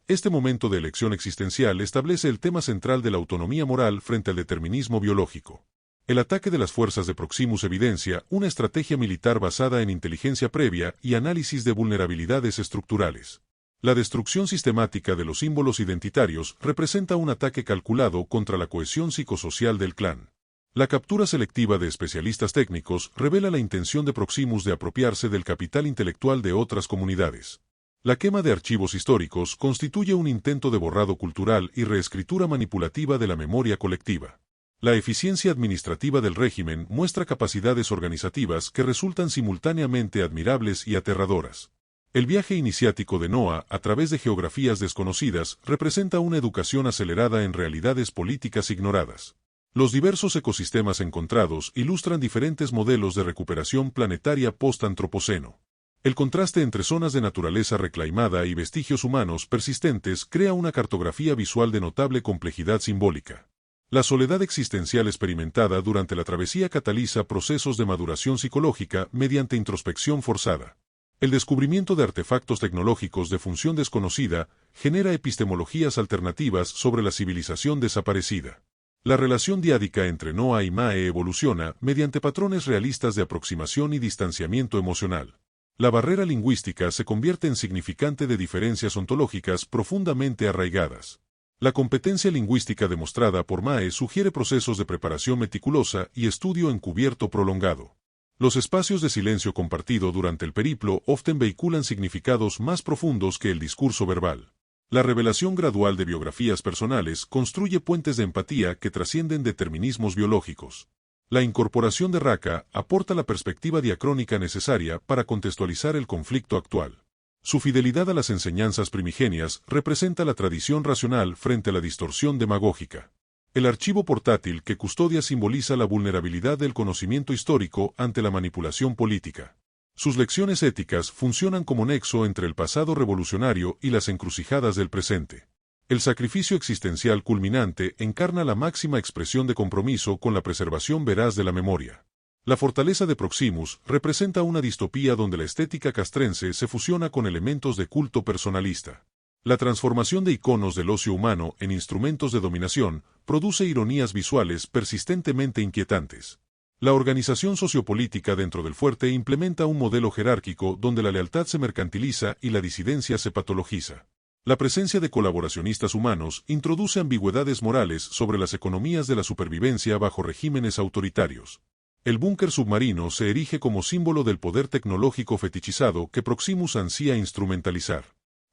Este momento de elección existencial establece el tema central de la autonomía moral frente al determinismo biológico. El ataque de las fuerzas de Proximus evidencia una estrategia militar basada en inteligencia previa y análisis de vulnerabilidades estructurales. La destrucción sistemática de los símbolos identitarios representa un ataque calculado contra la cohesión psicosocial del clan. La captura selectiva de especialistas técnicos revela la intención de Proximus de apropiarse del capital intelectual de otras comunidades. La quema de archivos históricos constituye un intento de borrado cultural y reescritura manipulativa de la memoria colectiva. La eficiencia administrativa del régimen muestra capacidades organizativas que resultan simultáneamente admirables y aterradoras. El viaje iniciático de Noah a través de geografías desconocidas representa una educación acelerada en realidades políticas ignoradas. Los diversos ecosistemas encontrados ilustran diferentes modelos de recuperación planetaria post-antropoceno. El contraste entre zonas de naturaleza reclamada y vestigios humanos persistentes crea una cartografía visual de notable complejidad simbólica. La soledad existencial experimentada durante la travesía cataliza procesos de maduración psicológica mediante introspección forzada. El descubrimiento de artefactos tecnológicos de función desconocida genera epistemologías alternativas sobre la civilización desaparecida. La relación diádica entre Noah y Mae evoluciona mediante patrones realistas de aproximación y distanciamiento emocional. La barrera lingüística se convierte en significante de diferencias ontológicas profundamente arraigadas. La competencia lingüística demostrada por Mae sugiere procesos de preparación meticulosa y estudio encubierto prolongado. Los espacios de silencio compartido durante el periplo often vehiculan significados más profundos que el discurso verbal. La revelación gradual de biografías personales construye puentes de empatía que trascienden determinismos biológicos. La incorporación de Raka aporta la perspectiva diacrónica necesaria para contextualizar el conflicto actual. Su fidelidad a las enseñanzas primigenias representa la tradición racional frente a la distorsión demagógica. El archivo portátil que custodia simboliza la vulnerabilidad del conocimiento histórico ante la manipulación política. Sus lecciones éticas funcionan como nexo entre el pasado revolucionario y las encrucijadas del presente. El sacrificio existencial culminante encarna la máxima expresión de compromiso con la preservación veraz de la memoria. La fortaleza de Proximus representa una distopía donde la estética castrense se fusiona con elementos de culto personalista. La transformación de iconos del ocio humano en instrumentos de dominación produce ironías visuales persistentemente inquietantes. La organización sociopolítica dentro del fuerte implementa un modelo jerárquico donde la lealtad se mercantiliza y la disidencia se patologiza. La presencia de colaboracionistas humanos introduce ambigüedades morales sobre las economías de la supervivencia bajo regímenes autoritarios. El búnker submarino se erige como símbolo del poder tecnológico fetichizado que Proximus ansía instrumentalizar.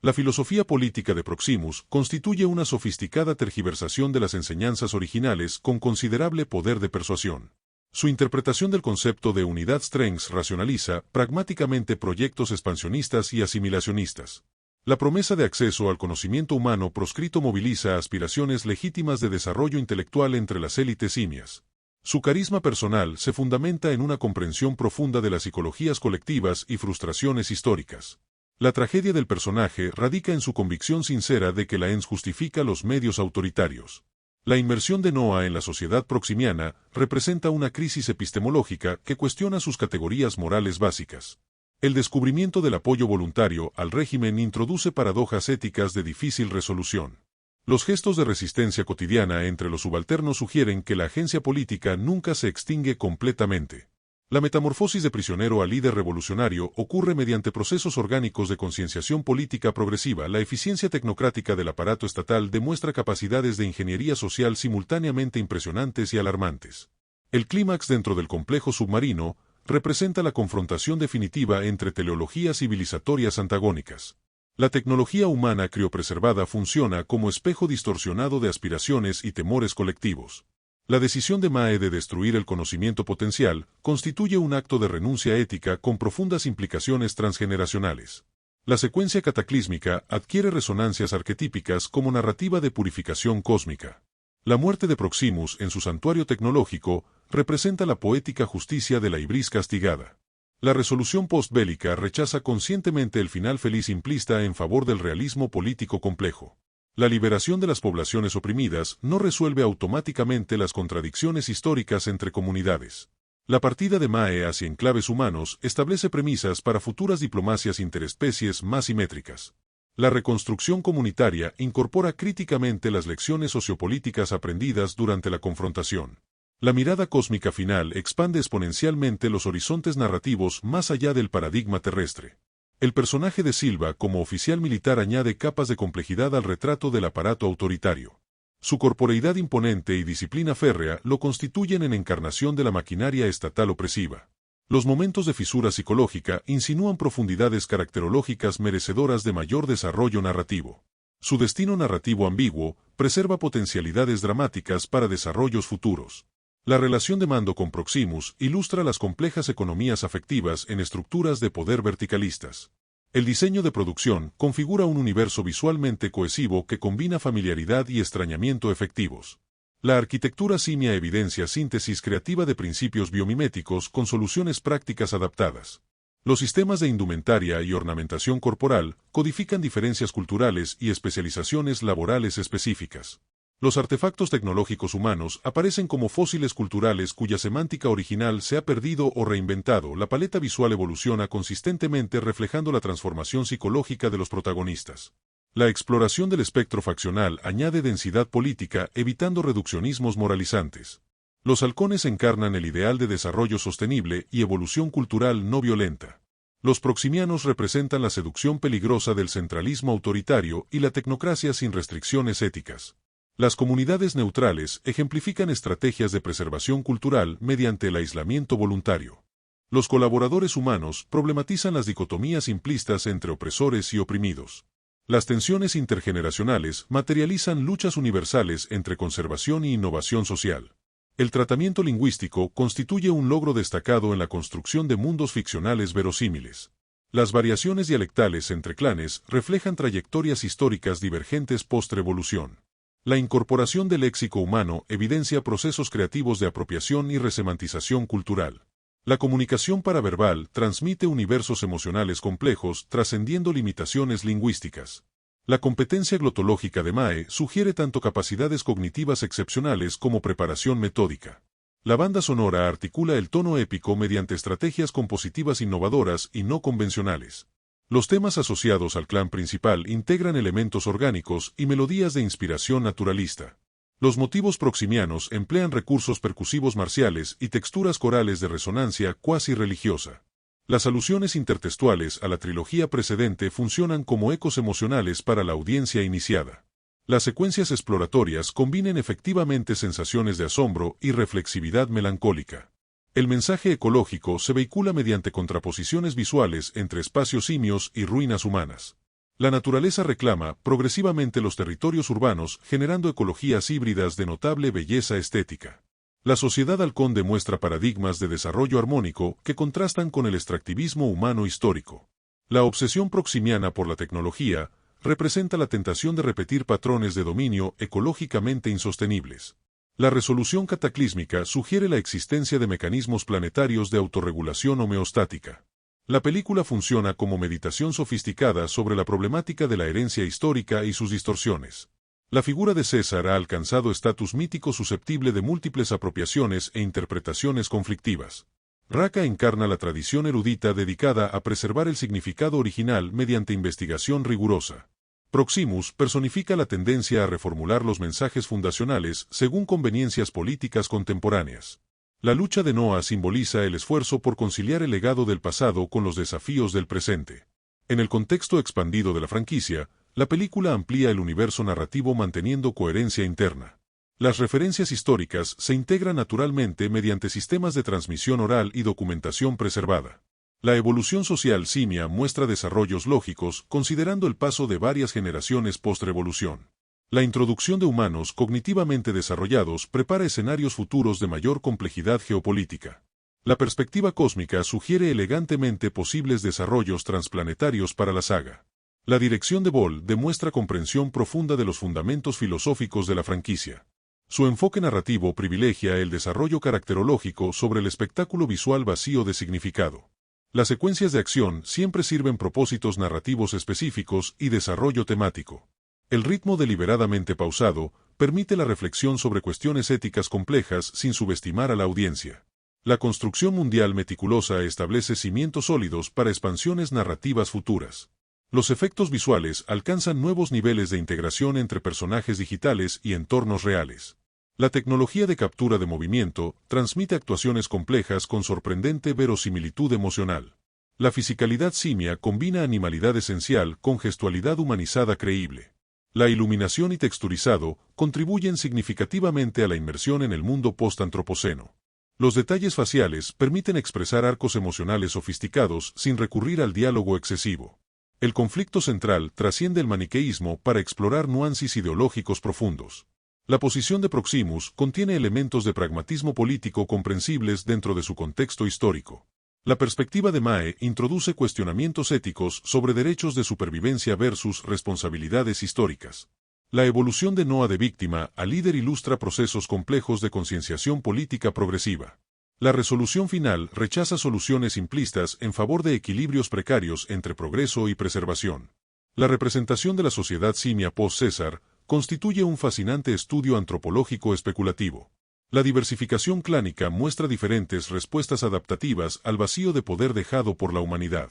La filosofía política de Proximus constituye una sofisticada tergiversación de las enseñanzas originales con considerable poder de persuasión. Su interpretación del concepto de unidad strengths racionaliza pragmáticamente proyectos expansionistas y asimilacionistas. La promesa de acceso al conocimiento humano proscrito moviliza aspiraciones legítimas de desarrollo intelectual entre las élites simias. Su carisma personal se fundamenta en una comprensión profunda de las psicologías colectivas y frustraciones históricas. La tragedia del personaje radica en su convicción sincera de que la ENS justifica los medios autoritarios. La inmersión de Noah en la sociedad proximiana representa una crisis epistemológica que cuestiona sus categorías morales básicas. El descubrimiento del apoyo voluntario al régimen introduce paradojas éticas de difícil resolución. Los gestos de resistencia cotidiana entre los subalternos sugieren que la agencia política nunca se extingue completamente. La metamorfosis de prisionero a líder revolucionario ocurre mediante procesos orgánicos de concienciación política progresiva. La eficiencia tecnocrática del aparato estatal demuestra capacidades de ingeniería social simultáneamente impresionantes y alarmantes. El clímax dentro del complejo submarino representa la confrontación definitiva entre teleologías civilizatorias antagónicas. La tecnología humana criopreservada funciona como espejo distorsionado de aspiraciones y temores colectivos. La decisión de Mae de destruir el conocimiento potencial constituye un acto de renuncia ética con profundas implicaciones transgeneracionales. La secuencia cataclísmica adquiere resonancias arquetípicas como narrativa de purificación cósmica. La muerte de Proximus en su santuario tecnológico representa la poética justicia de la ibris castigada. La resolución postbélica rechaza conscientemente el final feliz simplista en favor del realismo político complejo. La liberación de las poblaciones oprimidas no resuelve automáticamente las contradicciones históricas entre comunidades. La partida de Mae hacia enclaves humanos establece premisas para futuras diplomacias interespecies más simétricas. La reconstrucción comunitaria incorpora críticamente las lecciones sociopolíticas aprendidas durante la confrontación. La mirada cósmica final expande exponencialmente los horizontes narrativos más allá del paradigma terrestre. El personaje de Silva como oficial militar añade capas de complejidad al retrato del aparato autoritario. Su corporeidad imponente y disciplina férrea lo constituyen en encarnación de la maquinaria estatal opresiva. Los momentos de fisura psicológica insinúan profundidades caracterológicas merecedoras de mayor desarrollo narrativo. Su destino narrativo ambiguo preserva potencialidades dramáticas para desarrollos futuros. La relación de mando con Proximus ilustra las complejas economías afectivas en estructuras de poder verticalistas. El diseño de producción configura un universo visualmente cohesivo que combina familiaridad y extrañamiento efectivos. La arquitectura simia evidencia síntesis creativa de principios biomiméticos con soluciones prácticas adaptadas. Los sistemas de indumentaria y ornamentación corporal codifican diferencias culturales y especializaciones laborales específicas. Los artefactos tecnológicos humanos aparecen como fósiles culturales cuya semántica original se ha perdido o reinventado. La paleta visual evoluciona consistentemente reflejando la transformación psicológica de los protagonistas. La exploración del espectro faccional añade densidad política evitando reduccionismos moralizantes. Los halcones encarnan el ideal de desarrollo sostenible y evolución cultural no violenta. Los proximianos representan la seducción peligrosa del centralismo autoritario y la tecnocracia sin restricciones éticas. Las comunidades neutrales ejemplifican estrategias de preservación cultural mediante el aislamiento voluntario. Los colaboradores humanos problematizan las dicotomías simplistas entre opresores y oprimidos. Las tensiones intergeneracionales materializan luchas universales entre conservación y innovación social. El tratamiento lingüístico constituye un logro destacado en la construcción de mundos ficcionales verosímiles. Las variaciones dialectales entre clanes reflejan trayectorias históricas divergentes post-revolución. La incorporación del léxico humano evidencia procesos creativos de apropiación y resemantización cultural. La comunicación paraverbal transmite universos emocionales complejos, trascendiendo limitaciones lingüísticas. La competencia glotológica de Mae sugiere tanto capacidades cognitivas excepcionales como preparación metódica. La banda sonora articula el tono épico mediante estrategias compositivas innovadoras y no convencionales. Los temas asociados al clan principal integran elementos orgánicos y melodías de inspiración naturalista. Los motivos proximianos emplean recursos percusivos marciales y texturas corales de resonancia cuasi religiosa. Las alusiones intertextuales a la trilogía precedente funcionan como ecos emocionales para la audiencia iniciada. Las secuencias exploratorias combinan efectivamente sensaciones de asombro y reflexividad melancólica. El mensaje ecológico se vehicula mediante contraposiciones visuales entre espacios simios y ruinas humanas. La naturaleza reclama progresivamente los territorios urbanos, generando ecologías híbridas de notable belleza estética. La sociedad halcón demuestra paradigmas de desarrollo armónico que contrastan con el extractivismo humano histórico. La obsesión proximiana por la tecnología representa la tentación de repetir patrones de dominio ecológicamente insostenibles. La resolución cataclísmica sugiere la existencia de mecanismos planetarios de autorregulación homeostática. La película funciona como meditación sofisticada sobre la problemática de la herencia histórica y sus distorsiones. La figura de César ha alcanzado estatus mítico susceptible de múltiples apropiaciones e interpretaciones conflictivas. Raka encarna la tradición erudita dedicada a preservar el significado original mediante investigación rigurosa. Proximus personifica la tendencia a reformular los mensajes fundacionales según conveniencias políticas contemporáneas. La lucha de Noah simboliza el esfuerzo por conciliar el legado del pasado con los desafíos del presente. En el contexto expandido de la franquicia, la película amplía el universo narrativo manteniendo coherencia interna. Las referencias históricas se integran naturalmente mediante sistemas de transmisión oral y documentación preservada. La evolución social simia muestra desarrollos lógicos considerando el paso de varias generaciones post-revolución. La introducción de humanos cognitivamente desarrollados prepara escenarios futuros de mayor complejidad geopolítica. La perspectiva cósmica sugiere elegantemente posibles desarrollos transplanetarios para la saga. La dirección de Ball demuestra comprensión profunda de los fundamentos filosóficos de la franquicia. Su enfoque narrativo privilegia el desarrollo caracterológico sobre el espectáculo visual vacío de significado. Las secuencias de acción siempre sirven propósitos narrativos específicos y desarrollo temático. El ritmo deliberadamente pausado permite la reflexión sobre cuestiones éticas complejas sin subestimar a la audiencia. La construcción mundial meticulosa establece cimientos sólidos para expansiones narrativas futuras. Los efectos visuales alcanzan nuevos niveles de integración entre personajes digitales y entornos reales. La tecnología de captura de movimiento transmite actuaciones complejas con sorprendente verosimilitud emocional. La fisicalidad simia combina animalidad esencial con gestualidad humanizada creíble. La iluminación y texturizado contribuyen significativamente a la inmersión en el mundo post-antropoceno. Los detalles faciales permiten expresar arcos emocionales sofisticados sin recurrir al diálogo excesivo. El conflicto central trasciende el maniqueísmo para explorar nuances ideológicos profundos. La posición de Proximus contiene elementos de pragmatismo político comprensibles dentro de su contexto histórico. La perspectiva de Mae introduce cuestionamientos éticos sobre derechos de supervivencia versus responsabilidades históricas. La evolución de Noah de víctima a líder ilustra procesos complejos de concienciación política progresiva. La resolución final rechaza soluciones simplistas en favor de equilibrios precarios entre progreso y preservación. La representación de la sociedad simia post-César constituye un fascinante estudio antropológico especulativo. La diversificación clánica muestra diferentes respuestas adaptativas al vacío de poder dejado por la humanidad.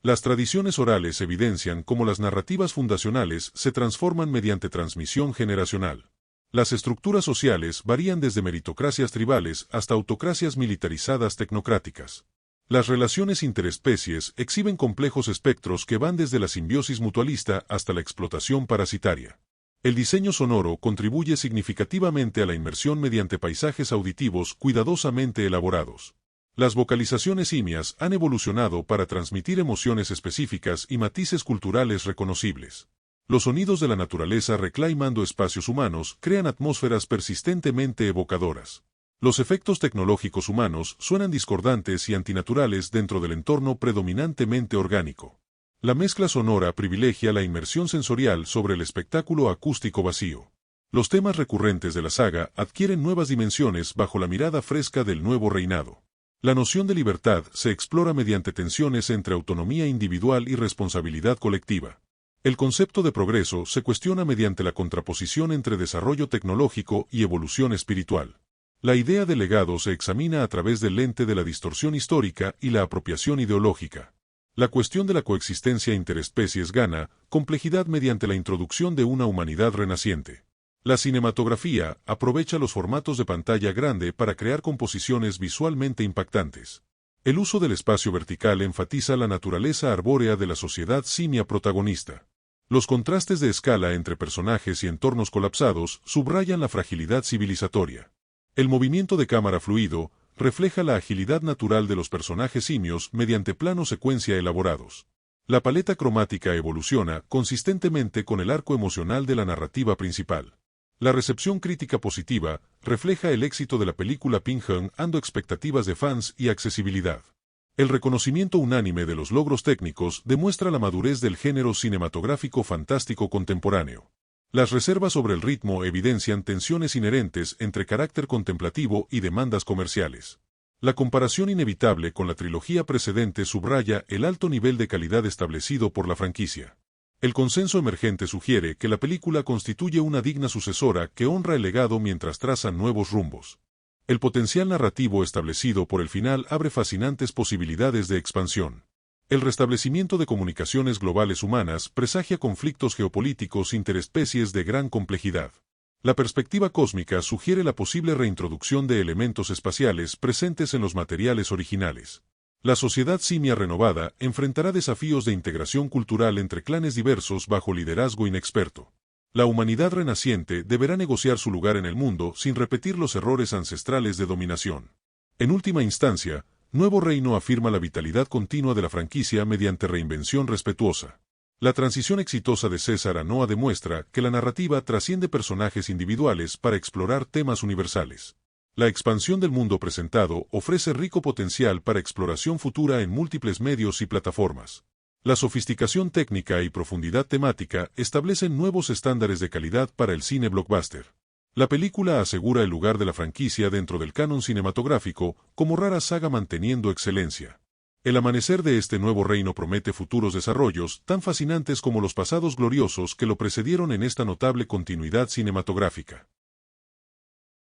Las tradiciones orales evidencian cómo las narrativas fundacionales se transforman mediante transmisión generacional. Las estructuras sociales varían desde meritocracias tribales hasta autocracias militarizadas tecnocráticas. Las relaciones interespecies exhiben complejos espectros que van desde la simbiosis mutualista hasta la explotación parasitaria. El diseño sonoro contribuye significativamente a la inmersión mediante paisajes auditivos cuidadosamente elaborados. Las vocalizaciones simias han evolucionado para transmitir emociones específicas y matices culturales reconocibles. Los sonidos de la naturaleza reclamando espacios humanos crean atmósferas persistentemente evocadoras. Los efectos tecnológicos humanos suenan discordantes y antinaturales dentro del entorno predominantemente orgánico. La mezcla sonora privilegia la inmersión sensorial sobre el espectáculo acústico vacío. Los temas recurrentes de la saga adquieren nuevas dimensiones bajo la mirada fresca del nuevo reinado. La noción de libertad se explora mediante tensiones entre autonomía individual y responsabilidad colectiva. El concepto de progreso se cuestiona mediante la contraposición entre desarrollo tecnológico y evolución espiritual. La idea de legado se examina a través del lente de la distorsión histórica y la apropiación ideológica. La cuestión de la coexistencia interespecies gana complejidad mediante la introducción de una humanidad renaciente. La cinematografía aprovecha los formatos de pantalla grande para crear composiciones visualmente impactantes. El uso del espacio vertical enfatiza la naturaleza arbórea de la sociedad simia protagonista. Los contrastes de escala entre personajes y entornos colapsados subrayan la fragilidad civilizatoria. El movimiento de cámara fluido refleja la agilidad natural de los personajes simios mediante planos secuencia elaborados. La paleta cromática evoluciona consistentemente con el arco emocional de la narrativa principal. La recepción crítica positiva refleja el éxito de la película ando expectativas de fans y accesibilidad. El reconocimiento unánime de los logros técnicos demuestra la madurez del género cinematográfico fantástico contemporáneo. Las reservas sobre el ritmo evidencian tensiones inherentes entre carácter contemplativo y demandas comerciales. La comparación inevitable con la trilogía precedente subraya el alto nivel de calidad establecido por la franquicia. El consenso emergente sugiere que la película constituye una digna sucesora que honra el legado mientras traza nuevos rumbos. El potencial narrativo establecido por el final abre fascinantes posibilidades de expansión. El restablecimiento de comunicaciones globales humanas presagia conflictos geopolíticos interespecies de gran complejidad. La perspectiva cósmica sugiere la posible reintroducción de elementos espaciales presentes en los materiales originales. La sociedad simia renovada enfrentará desafíos de integración cultural entre clanes diversos bajo liderazgo inexperto. La humanidad renaciente deberá negociar su lugar en el mundo sin repetir los errores ancestrales de dominación. En última instancia, Nuevo Reino afirma la vitalidad continua de la franquicia mediante reinvención respetuosa. La transición exitosa de César a Noah demuestra que la narrativa trasciende personajes individuales para explorar temas universales. La expansión del mundo presentado ofrece rico potencial para exploración futura en múltiples medios y plataformas. La sofisticación técnica y profundidad temática establecen nuevos estándares de calidad para el cine blockbuster. La película asegura el lugar de la franquicia dentro del canon cinematográfico como rara saga manteniendo excelencia. El amanecer de este nuevo reino promete futuros desarrollos tan fascinantes como los pasados gloriosos que lo precedieron en esta notable continuidad cinematográfica.